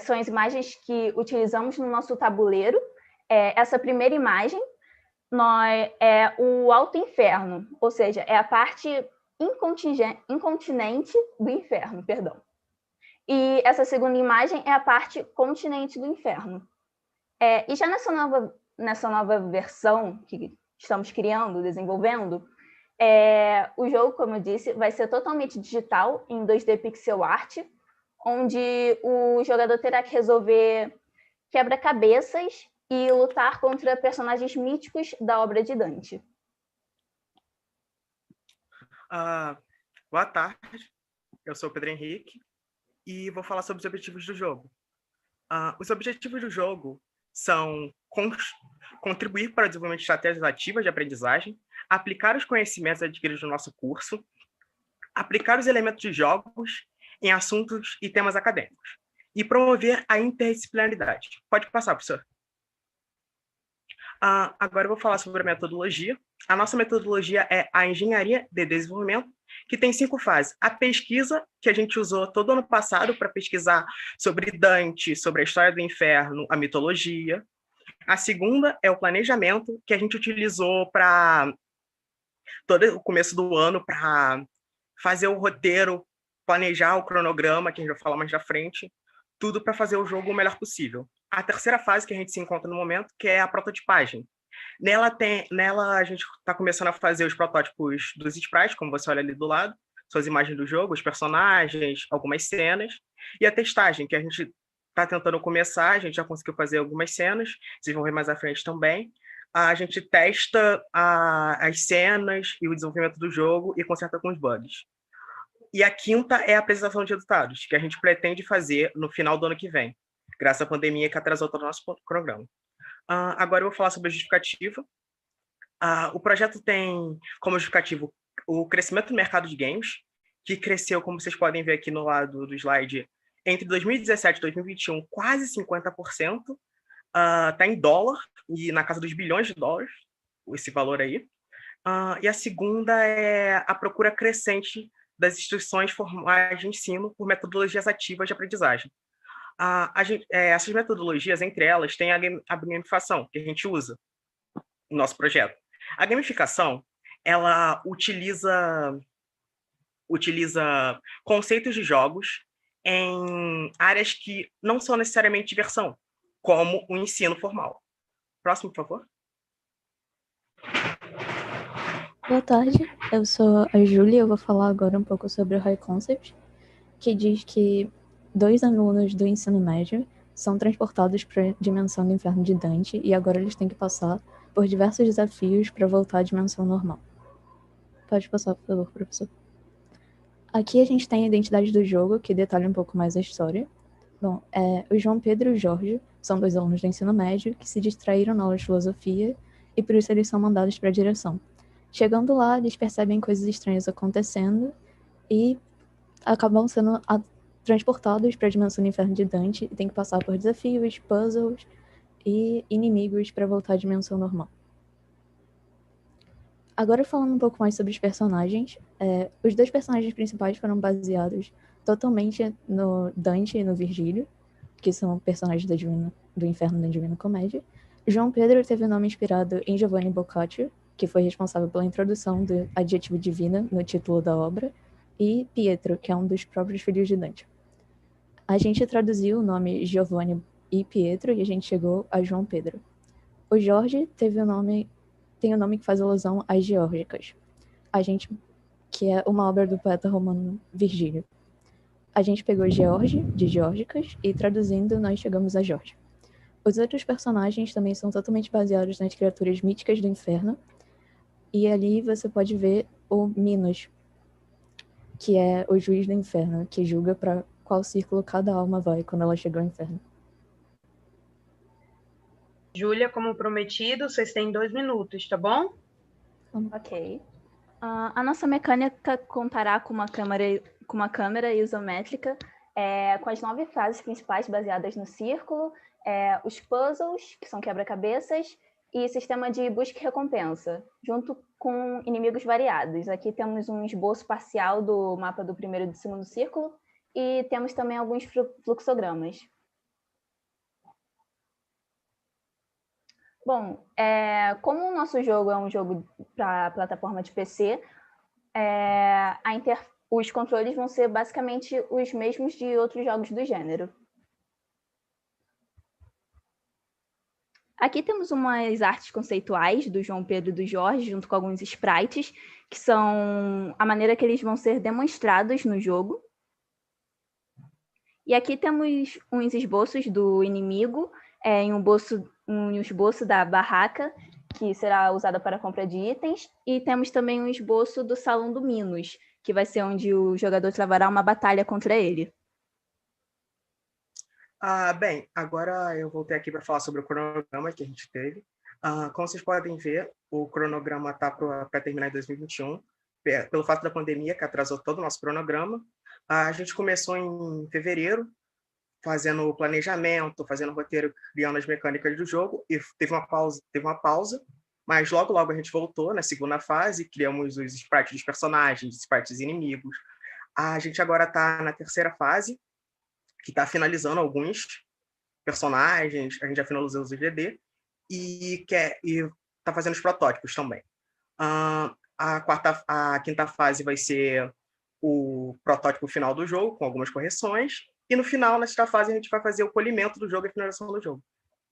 são as imagens que utilizamos no nosso tabuleiro. Essa primeira imagem é o Alto Inferno, ou seja, é a parte incontinente do inferno, perdão. E essa segunda imagem é a parte continente do inferno. E já nessa nova versão que estamos criando, desenvolvendo, o jogo, como eu disse, vai ser totalmente digital, em 2D pixel art, onde o jogador terá que resolver quebra-cabeças e lutar contra personagens míticos da obra de Dante. Boa tarde, eu sou o Pedro Henrique e vou falar sobre os objetivos do jogo. Os objetivos do jogo são contribuir para o desenvolvimento de estratégias ativas de aprendizagem, aplicar os conhecimentos adquiridos no nosso curso, aplicar os elementos de jogos em assuntos e temas acadêmicos e promover a interdisciplinaridade. Pode passar, professor. Agora eu vou falar sobre a metodologia. A nossa metodologia é a engenharia de desenvolvimento, que tem 5 fases. A pesquisa, que a gente usou todo ano passado para pesquisar sobre Dante, sobre a história do inferno, a mitologia. A segunda é o planejamento, que a gente utilizou para todo o começo do ano para fazer o roteiro, planejar o cronograma, que a gente vai falar mais na frente, tudo para fazer o jogo o melhor possível. A terceira fase que a gente se encontra no momento, que é a prototipagem. Nela a gente está começando a fazer os protótipos dos sprites, como você olha ali do lado, são as imagens do jogo, os personagens, algumas cenas, e a testagem, que a gente está tentando começar, a gente já conseguiu fazer algumas cenas, vocês vão ver mais à frente também. A gente testa as cenas e o desenvolvimento do jogo e conserta com os bugs. E a quinta é a apresentação de resultados, que a gente pretende fazer no final do ano que vem, graças à pandemia que atrasou todo o nosso programa. Agora eu vou falar sobre a justificativa. O projeto tem como justificativo o crescimento do mercado de games, que cresceu, como vocês podem ver aqui no lado do slide, entre 2017 e 2021, quase 50%. Está em dólar, e na casa dos bilhões de dólares, esse valor aí. E a segunda é a procura crescente das instituições formais de ensino por metodologias ativas de aprendizagem. Essas metodologias, entre elas, tem a gamificação, que a gente usa no nosso projeto. A gamificação, ela utiliza conceitos de jogos em áreas que não são necessariamente diversão, como o ensino formal. Próximo, por favor. Boa tarde, eu sou a Júlia e eu vou falar agora um pouco sobre o High Concept, que diz que 2 alunos do ensino médio são transportados para a dimensão do inferno de Dante e agora eles têm que passar por diversos desafios para voltar à dimensão normal. Pode passar, por favor, professor. Aqui a gente tem a identidade do jogo, que detalha um pouco mais a história. Bom, o João Pedro e o Jorge são 2 alunos do ensino médio que se distraíram na aula de filosofia e por isso eles são mandados para a direção. Chegando lá, eles percebem coisas estranhas acontecendo e acabam sendo transportados para a dimensão do inferno de Dante e tem que passar por desafios, puzzles e inimigos para voltar à dimensão normal. Agora falando um pouco mais sobre os personagens, os 2 personagens principais foram baseados totalmente no Dante e no Virgílio, que são personagens do Inferno da Divina Comédia. João Pedro teve o nome inspirado em Giovanni Boccaccio, que foi responsável pela introdução do adjetivo divina no título da obra, e Pietro, que é um dos próprios filhos de Dante. A gente traduziu o nome Giovanni e Pietro e a gente chegou a João Pedro. O Jorge tem o nome que faz alusão às Geórgicas, que é uma obra do poeta romano Virgílio. A gente pegou George, de Geórgicas, e traduzindo, nós chegamos a Jorge. Os outros personagens também são totalmente baseados nas criaturas míticas do inferno, e ali você pode ver o Minos, que é o juiz do inferno, que julga para qual círculo cada alma vai quando ela chega ao inferno. Júlia, como prometido, vocês têm 2 minutos, tá bom? Ok. A nossa mecânica contará com uma câmera isométrica, com as 9 fases principais baseadas no círculo, os puzzles, que são quebra-cabeças, e sistema de busca e recompensa, junto com inimigos variados. Aqui temos um esboço parcial do mapa do primeiro e do segundo círculo, e temos também alguns fluxogramas. Bom, como o nosso jogo é um jogo para plataforma de PC, os controles vão ser basicamente os mesmos de outros jogos do gênero. Aqui temos umas artes conceituais do João Pedro e do Jorge, junto com alguns sprites, que são a maneira que eles vão ser demonstrados no jogo. E aqui temos uns esboços do inimigo, um esboço da barraca, que será usada para a compra de itens, e temos também um esboço do Salão do Minos, que vai ser onde o jogador travará uma batalha contra ele. Bem, agora eu voltei aqui para falar sobre o cronograma que a gente teve. Como vocês podem ver, o cronograma está para terminar em 2021, pelo fato da pandemia, que atrasou todo o nosso cronograma. A gente começou em fevereiro, fazendo o planejamento, fazendo o roteiro, criando as mecânicas do jogo, e teve uma pausa, mas logo a gente voltou na segunda fase, criamos os sprites dos personagens, os sprites inimigos. A gente agora está na terceira fase, que está finalizando alguns personagens, a gente já finalizou os GD, e está fazendo os protótipos também. A quinta fase vai ser o protótipo final do jogo, com algumas correções, e no final, nesta fase, a gente vai fazer o polimento do jogo e a finalização do jogo.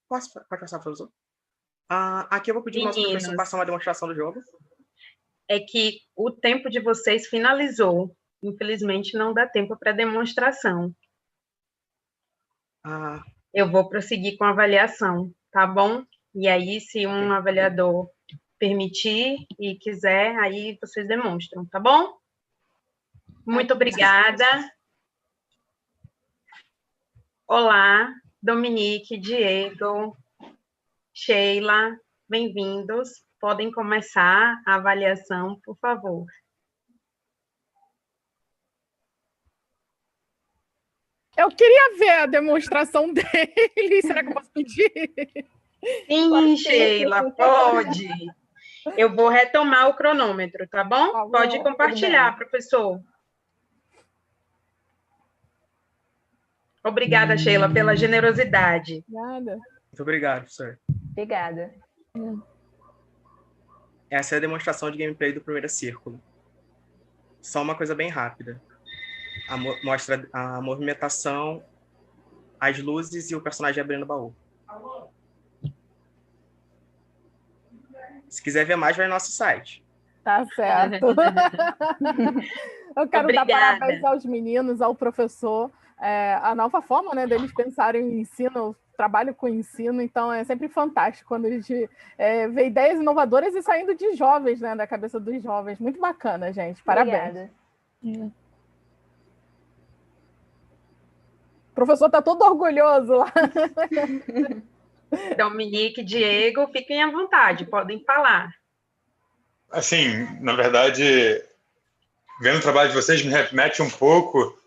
Pode passar, professor? Aqui eu vou pedir ao nosso professor passar uma demonstração do jogo. É que o tempo de vocês finalizou. Infelizmente, não dá tempo para demonstração. Eu vou prosseguir com a avaliação, tá bom? E aí, se um avaliador permitir e quiser, aí vocês demonstram, tá bom? Muito obrigada. Olá, Dominique, Diego, Sheila, bem-vindos. Podem começar a avaliação, por favor. Eu queria ver a demonstração dele. Será que eu posso pedir? Sim, Sheila, pode. Eu vou retomar o cronômetro, tá bom? Pode compartilhar, professor. Obrigada, Sheila, pela generosidade. Nada. Muito obrigado, professor. Obrigada. Essa é a demonstração de gameplay do primeiro círculo. Só uma coisa bem rápida. Mostra a movimentação, as luzes e o personagem abrindo o baú. Se quiser ver mais, vai no nosso site. Tá certo. Eu quero dar parabéns aos meninos, ao professor. A nova forma, né, deles pensarem em ensino, trabalho com ensino, então é sempre fantástico quando a gente vê ideias inovadoras e saindo de jovens, né, da cabeça dos jovens. Muito bacana, gente. Parabéns. Obrigada. O professor está todo orgulhoso lá. Dominique, Diego, fiquem à vontade, podem falar. Assim, na verdade, vendo o trabalho de vocês me remete um pouco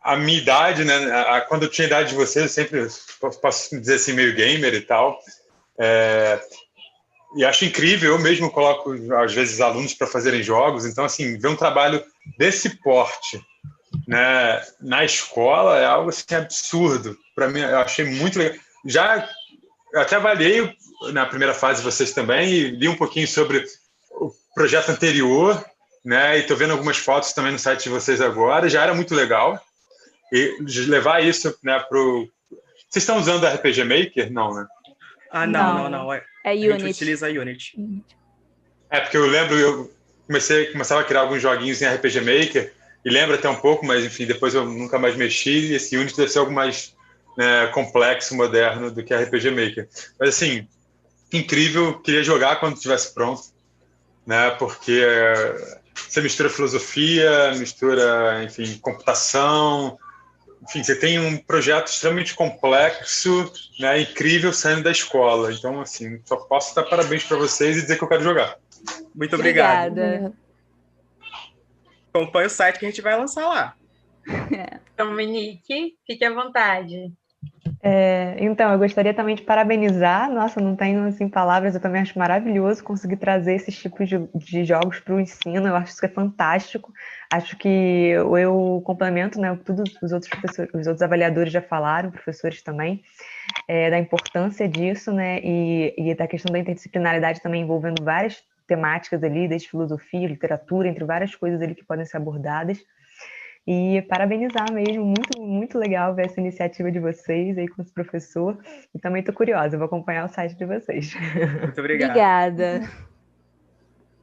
à minha idade, né? Quando eu tinha a idade de vocês, eu sempre posso dizer assim, meio gamer e tal. E acho incrível, eu mesmo coloco, às vezes, alunos para fazerem jogos. Então, assim, ver um trabalho desse porte, né, na escola é algo assim, absurdo. Para mim, eu achei muito legal. Eu até avaliei na primeira fase vocês também e li um pouquinho sobre o projeto anterior, né, e estou vendo algumas fotos também no site de vocês agora. Já era muito legal. E levar isso, né, pro... Vocês estão usando RPG Maker? Não, né? Não. É a gente Unity. utiliza a Unity. Porque eu lembro, eu começava a criar alguns joguinhos em RPG Maker, e lembro até um pouco, mas enfim, depois eu nunca mais mexi, e esse Unity deve ser algo mais, né, complexo, moderno do que RPG Maker. Mas assim, incrível, queria jogar quando estivesse pronto, né, porque você mistura filosofia, mistura, enfim, computação, enfim, você tem um projeto extremamente complexo, né, incrível saindo da escola. Então, assim, só posso dar parabéns para vocês e dizer que eu quero jogar. Muito obrigado. Obrigada. Acompanhe o site que a gente vai lançar lá. Dominique, fique à vontade. Então, eu gostaria também de parabenizar. Nossa, não tenho assim, palavras, eu também acho maravilhoso conseguir trazer esses tipos de jogos para o ensino. Eu acho isso que é fantástico. Acho que eu complemento, né, tudo os outros professores, os outros avaliadores já falaram, professores também, da importância disso, né, e da questão da interdisciplinaridade também envolvendo várias temáticas ali, desde filosofia, literatura, entre várias coisas ali que podem ser abordadas. E parabenizar mesmo, muito, muito legal ver essa iniciativa de vocês aí com esse professor. E também estou curiosa, vou acompanhar o site de vocês. Muito obrigado. Obrigada.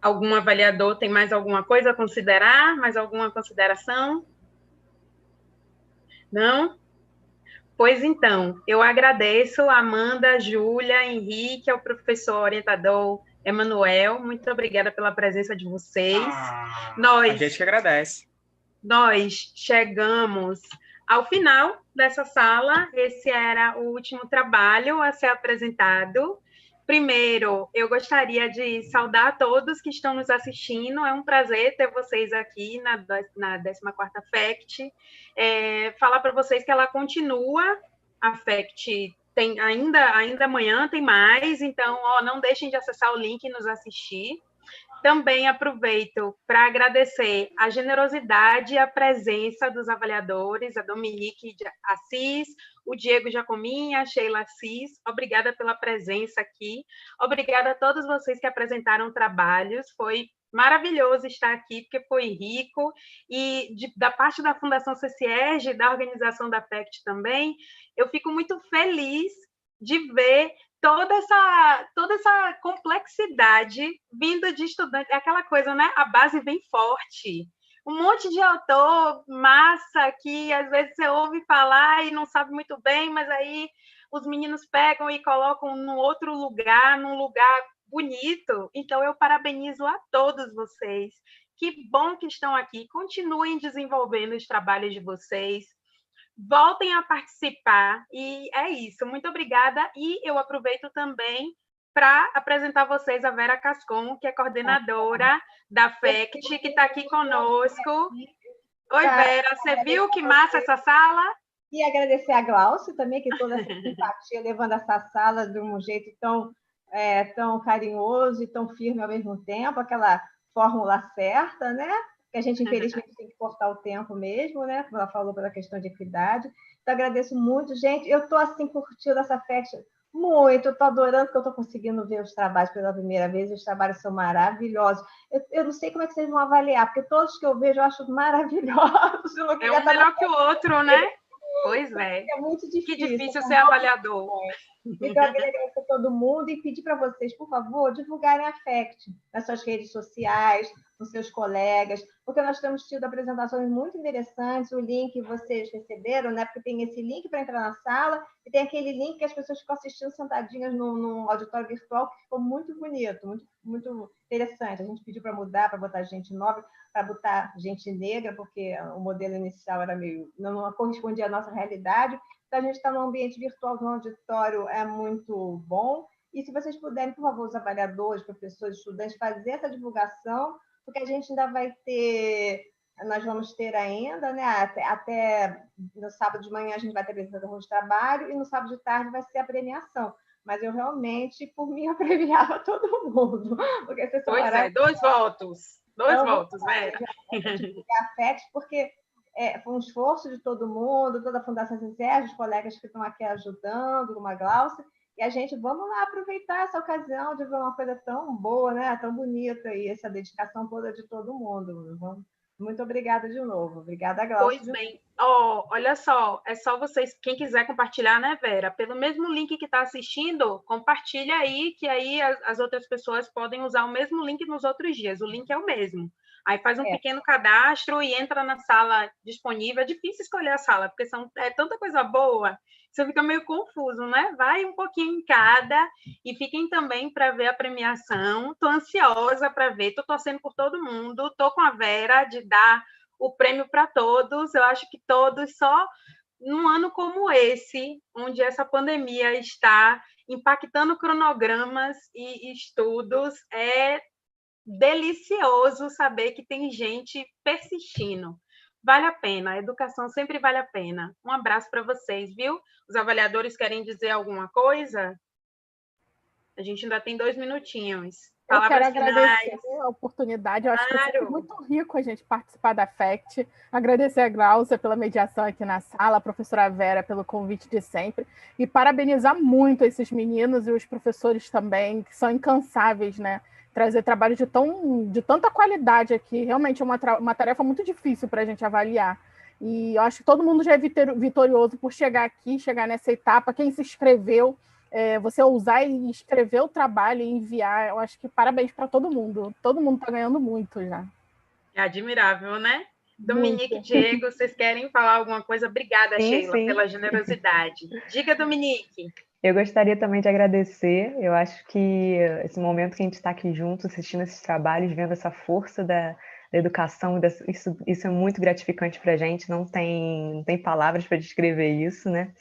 Algum avaliador tem mais alguma coisa a considerar? Mais alguma consideração? Não? Pois então, eu agradeço a Amanda, Júlia, Henrique, ao professor orientador Emanuel. Muito obrigada pela presença de vocês. A gente que agradece. Nós chegamos ao final dessa sala. Esse era o último trabalho a ser apresentado. Primeiro, eu gostaria de saudar a todos que estão nos assistindo. É um prazer ter vocês aqui na 14ª FACT. Falar para vocês que ela continua, a FACT tem ainda amanhã tem mais, então não deixem de acessar o link e nos assistir. Também aproveito para agradecer a generosidade e a presença dos avaliadores, a Dominique Assis, o Diego Jacomin, a Sheila Assis. Obrigada pela presença aqui. Obrigada a todos vocês que apresentaram trabalhos. Foi maravilhoso estar aqui, porque foi rico. E da parte da Fundação CCERJ, da organização da FACT também, eu fico muito feliz de ver toda essa complexidade vindo de estudantes, é aquela coisa, né? A base vem forte. Um monte de autor massa que às vezes você ouve falar e não sabe muito bem, mas aí os meninos pegam e colocam num outro lugar, num lugar bonito. Então eu parabenizo a todos vocês. Que bom que estão aqui. Continuem desenvolvendo os trabalhos de vocês. Voltem a participar, e é isso. Muito obrigada, e eu aproveito também para apresentar a vocês a Vera Cascon, que é coordenadora da FACT, que está aqui conosco. Oi, Vera, você viu que massa essa sala? E agradecer a Glaucia também, que toda essa simpatia, levando essa sala de um jeito tão carinhoso e tão firme ao mesmo tempo, aquela fórmula certa, né? Que a gente, infelizmente, tem que cortar o tempo mesmo, né? Como ela falou, pela questão de equidade. Então, agradeço muito, gente. Eu estou, assim, curtindo essa FACT muito. Eu estou adorando que eu estou conseguindo ver os trabalhos pela primeira vez. Os trabalhos são maravilhosos. Eu não sei como é que vocês vão avaliar, porque todos que eu vejo eu acho maravilhosos. Um melhor que o outro, né? Pois é. É muito difícil. Que difícil ser avaliador. Então, eu queria agradecer a todo mundo e pedir para vocês, por favor, divulgarem a FACT nas suas redes sociais, com seus colegas, porque nós temos tido apresentações muito interessantes, o link vocês receberam, né? Porque tem esse link para entrar na sala e tem aquele link que as pessoas ficam assistindo sentadinhas no auditório virtual, que ficou muito bonito, muito, muito interessante. A gente pediu para mudar, para botar gente nova, para botar gente negra, porque o modelo inicial era não correspondia à nossa realidade. Então, a gente está num ambiente virtual, no auditório, é muito bom. E se vocês puderem, por favor, os avaliadores, professores, estudantes, fazer essa divulgação, porque a gente ainda vai ter, nós vamos ter ainda, né? Até no sábado de manhã a gente vai ter a apresentação de trabalho e no sábado de tarde vai ser a premiação. Mas eu realmente, por mim, eu premiava todo mundo. Porque vocês são dois votos. Dois votos, Vera. A FACT, porque foi um esforço de todo mundo, toda a Fundação CCERJ, os colegas que estão aqui ajudando, como a Glaucia, e a gente, vamos lá aproveitar essa ocasião de ver uma coisa tão boa, né? Tão bonita, e essa dedicação toda de todo mundo. Muito obrigada de novo. Obrigada, Glaucia. Pois bem. Olha só, é só vocês, quem quiser compartilhar, né, Vera? Pelo mesmo link que está assistindo, compartilha aí, que aí as outras pessoas podem usar o mesmo link nos outros dias. O link é o mesmo. Aí faz um pequeno cadastro e entra na sala disponível. É difícil escolher a sala, porque é tanta coisa boa, você fica meio confuso, né? Vai um pouquinho em cada e fiquem também para ver a premiação. Estou ansiosa para ver, estou torcendo por todo mundo, estou com a Vera de dar o prêmio para todos. Eu acho que todos, só num ano como esse, onde essa pandemia está impactando cronogramas e estudos, é delicioso saber que tem gente persistindo. Vale a pena, a educação sempre vale a pena. Um abraço para vocês, viu? Os avaliadores querem dizer alguma coisa? A gente ainda tem 2 minutinhos. Eu quero agradecer a oportunidade. Eu acho que foi muito rico a gente participar da FACT. Agradecer a Glaucia pela mediação aqui na sala, a professora Vera pelo convite de sempre. E parabenizar muito esses meninos e os professores também, que são incansáveis, né? trazer trabalho de tanta qualidade aqui. Realmente é uma tarefa muito difícil para a gente avaliar. E eu acho que todo mundo já é vitorioso por chegar aqui, chegar nessa etapa. Quem se inscreveu, você ousar e escrever o trabalho e enviar, eu acho que parabéns para todo mundo. Todo mundo está ganhando muito já. É admirável, né? Dominique e Diego, vocês querem falar alguma coisa? Obrigada, Sim, Sheila, sim. pela generosidade. Diga, Dominique. Eu gostaria também de agradecer. Eu acho que esse momento que a gente está aqui junto, assistindo esses trabalhos, vendo essa força da educação, isso é muito gratificante para a gente. Não tem palavras para descrever isso, né?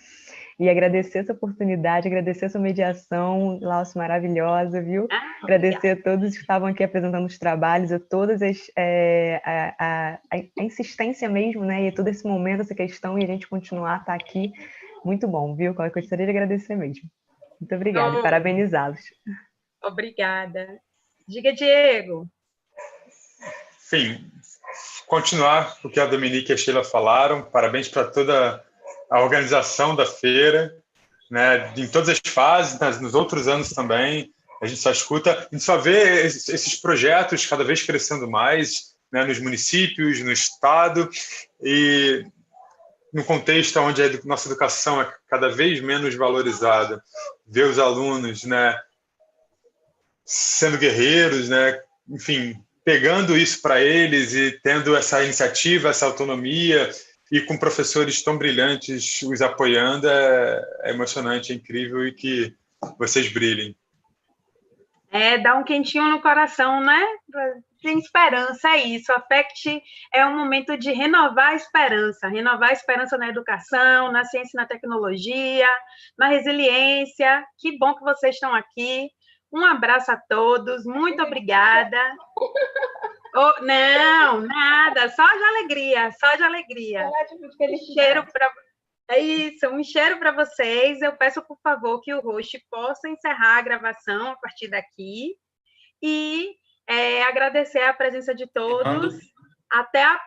E agradecer essa oportunidade, agradecer essa mediação, Laucio, maravilhosa, viu? Agradecer a todos que estavam aqui apresentando os trabalhos, a todas a insistência mesmo, né? E todo esse momento, essa questão, e a gente continuar a estar aqui. Muito bom, viu? Eu gostaria de agradecer mesmo. Muito obrigada, parabenizá-los. Obrigada. Diga, Diego. Enfim, continuar o que a Dominique e a Sheila falaram. Parabéns para toda a organização da feira, né? Em todas as fases, nos outros anos também. A gente só escuta, a gente só vê esses projetos cada vez crescendo mais, né? Nos municípios, no estado, e no contexto onde a nossa educação é cada vez menos valorizada, ver os alunos, né, sendo guerreiros, né, enfim, pegando isso para eles e tendo essa iniciativa, essa autonomia, e com professores tão brilhantes os apoiando, é emocionante, é incrível, e que vocês brilhem. Dá um quentinho no coração, né? Tem esperança, é isso. A FECT é um momento de renovar a esperança na educação, na ciência e na tecnologia, na resiliência. Que bom que vocês estão aqui. Um abraço a todos, muito obrigada. Não, nada, só de alegria, só de alegria. Um cheiro para... É isso, um cheiro para vocês. Eu peço, por favor, que o host possa encerrar a gravação a partir daqui e agradecer a presença de todos. Até a próxima.